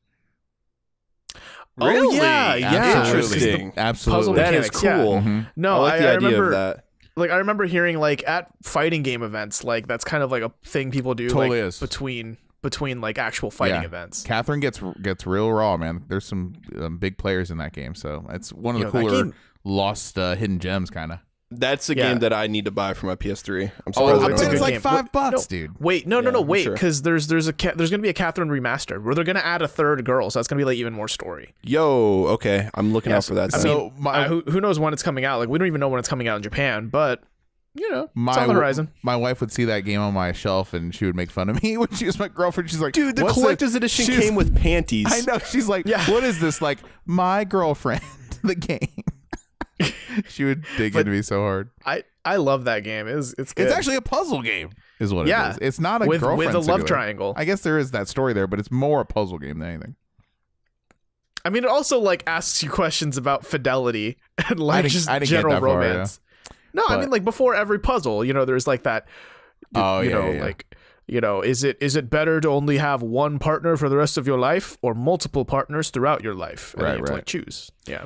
Really? Oh, yeah. Interesting. Absolutely. That is cool. Yeah. Mm-hmm. No, I like the idea remember, of that. Like, I remember hearing, like, at fighting game events, like, that's kind of like a thing people do. Totally like, is. Between between like actual fighting Yeah. events. Catherine gets real raw, man. There's some big players in that game, so it's one of the cooler lost hidden gems kind of. That's a game that I need to buy for my PS3. I'm Oh, surprised. it's like game. $5, dude. Wait, no, wait, sure. because there's gonna be a Catherine remastered where they're gonna add a third girl, so that's gonna be like even more story. Yo, okay, I'm looking out for that. So who knows when it's coming out? Like we don't even know when it's coming out in Japan, but you know, it's on the horizon. My wife would see that game on my shelf and she would make fun of me when she was my girlfriend. She's like, dude, the collector's edition came with panties. I know. She's like, what is this? Like, my girlfriend, the game. She would dig into me so hard. I love that game. It's good. It's actually a puzzle game, is what it is. It's not a girlfriend with a love simulator. triangle. I guess there is that story there, but it's more a puzzle game than anything. I mean, it also like asks you questions about fidelity and like just general romance. No, I mean, like before every puzzle, you know, there's like that. Like, you know, is it better to only have one partner for the rest of your life or multiple partners throughout your life? And you have to like choose. Yeah.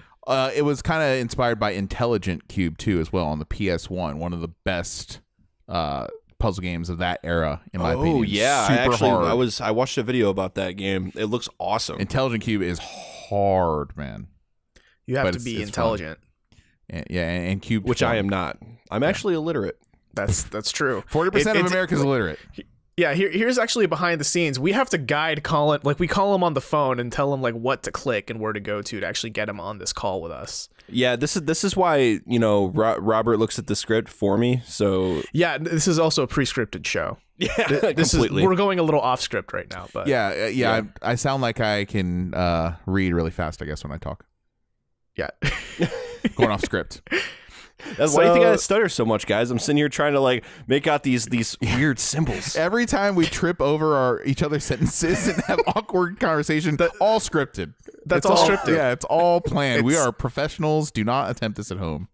It was kind of inspired by Intelligent Cube too, as well, on the PS1. One of the best puzzle games of that era, in my opinion. Oh yeah, super hard. I watched a video about that game. It looks awesome. Intelligent Cube is hard, man. You have to be intelligent. And Cube, which I am not. I'm actually illiterate. That's true. 40% of America is illiterate. Yeah, here's actually behind the scenes. We have to guide Collin. Like we call him on the phone and tell him like what to click and where to go to actually get him on this call with us. Yeah, this is why, you know, Robert looks at the script for me. So yeah, this is also a pre-scripted show. Yeah, completely. We're going a little off script right now, but yeah. I sound like I can read really fast, I guess, when I talk. Yeah. Going off script. Why do you think I stutter so much, guys? I'm sitting here trying to like make out these weird symbols. Every time we trip over each other's sentences and have awkward conversation, all scripted. That's all scripted. Yeah, it's all planned. We are professionals. Do not attempt this at home.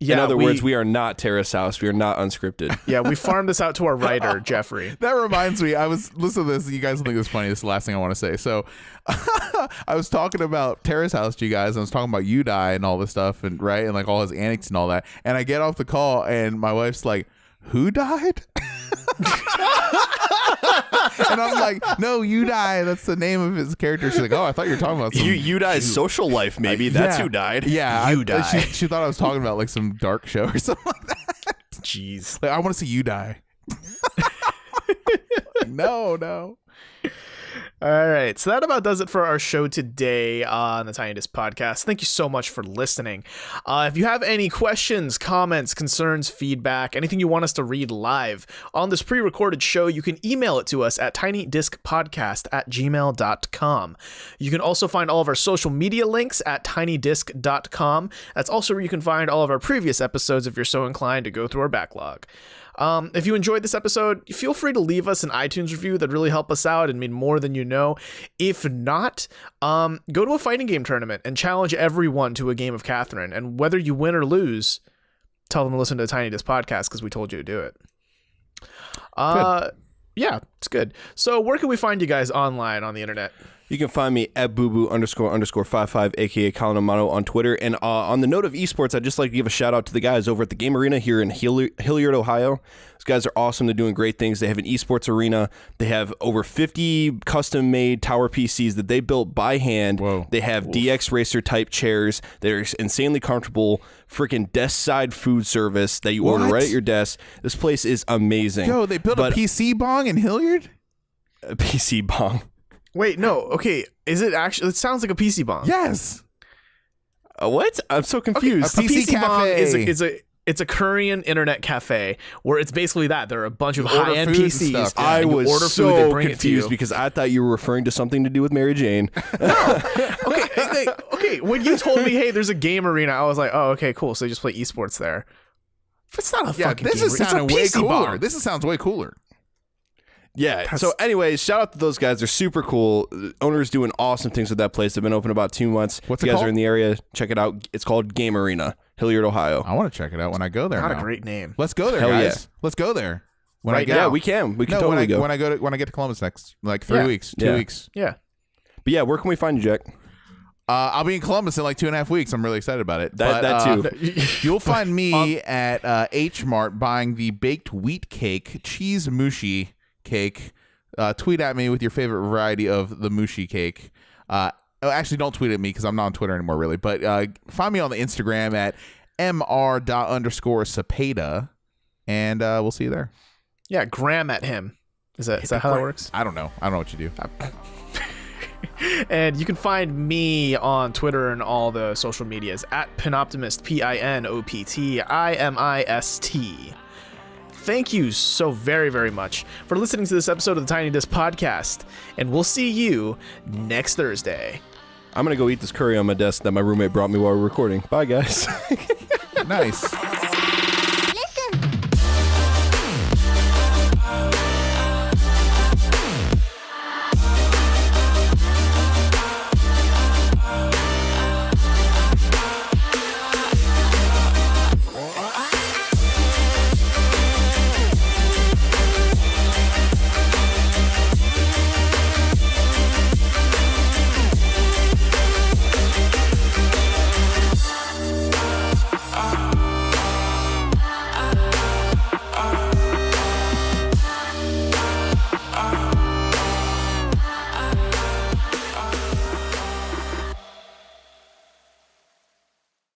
Yeah, in other words, we are not Terrace House. We are not unscripted. Yeah, we farmed this out to our writer, Jeffrey. That reminds me, I was listening to this. You guys will think this is funny. This is the last thing I want to say. So I was talking about Terrace House to you guys. I was talking about Udai and all this stuff, and like all his antics and all that. And I get off the call, and my wife's like, "Who died?" And I'm like, "No, Udai. That's the name of his character." She's like, "Oh, I thought you were talking about some Udai's social life. Maybe that's who died." Yeah, Udai. She thought I was talking about like some dark show or something like that. Jeez, like I want to see Udai. No. All right, so that about does it for our show today on the Tiny Disc Podcast. Thank you so much for listening. If you have any questions, comments, concerns, feedback, anything you want us to read live on this pre-recorded show, you can email it to us at tinydiscpodcast@gmail.com. You can also find all of our social media links at tinydisc.com. That's also where you can find all of our previous episodes if you're so inclined to go through our backlog. If you enjoyed this episode, feel free to leave us an iTunes review. That'd really help us out and mean more than you know. If not, go to a fighting game tournament and challenge everyone to a game of Catherine. And whether you win or lose, tell them to listen to the Tiny Disc Podcast because we told you to do it. Yeah, it's good. So where can we find you guys online on the internet? You can find me at booboo__55, aka Collin Amato on Twitter. And on the note of esports, I'd just like to give a shout out to the guys over at the Game Arena here in Hilliard, Ohio. These guys are awesome. They're doing great things. They have an esports arena. They have over 50 custom made tower PCs that they built by hand. Whoa. They have DX Racer type chairs. They're insanely comfortable. Freaking desk side food service that you order right at your desk. This place is amazing. Yo, they built a PC bong in Hilliard? A PC bong. Wait, no. Okay. Is it actually? It sounds like a PC bomb. Yes. What? I'm so confused. Okay, a PC bomb cafe. it's a Korean internet cafe where it's basically that. There are a bunch of high-end PCs. Yeah. I was order so food, they bring confused it to you. because I thought you were referring to something to do with Mary Jane. Okay. When you told me, hey, there's a game arena, I was like, oh, okay, cool. So you just play esports there. But it's not a fucking this game is arena. sounding way It's a PC cooler. bomb. This sounds way cooler. Yeah. So anyways, shout out to those guys. They're super cool. The owner's doing awesome things with that place. They've been open about 2 months. What's if it you guys called? are in the area, check it out. It's called Game Arena, Hilliard, Ohio. I want to check it out when I go there. Not now. a great name. Let's go there, Hell guys. yeah. Let's go there. When Right I get now. Yeah, we can. We can no, totally go. when I get to Columbus next, like 3 weeks, 2 Yeah. weeks. Yeah. But yeah, where can we find you, Jack? I'll be in Columbus in like 2.5 weeks. I'm really excited about it. That too. You'll find me at H Mart buying the baked wheat cake, cheese mushi cake, tweet at me with your favorite variety of the mushi cake. Actually, don't tweet at me because I'm not on Twitter anymore, really. But find me on the Instagram at mr._Cepeda, and we'll see you there. Yeah, gram at him. Is that how that works? I don't know. I don't know what you do. And you can find me on Twitter and all the social medias at Pinoptimist, PINOPTIMIST. Thank you so very, very much for listening to this episode of the Tiny Disc Podcast, and we'll see you next Thursday. I'm going to go eat this curry on my desk that my roommate brought me while we were recording. Bye, guys. Nice.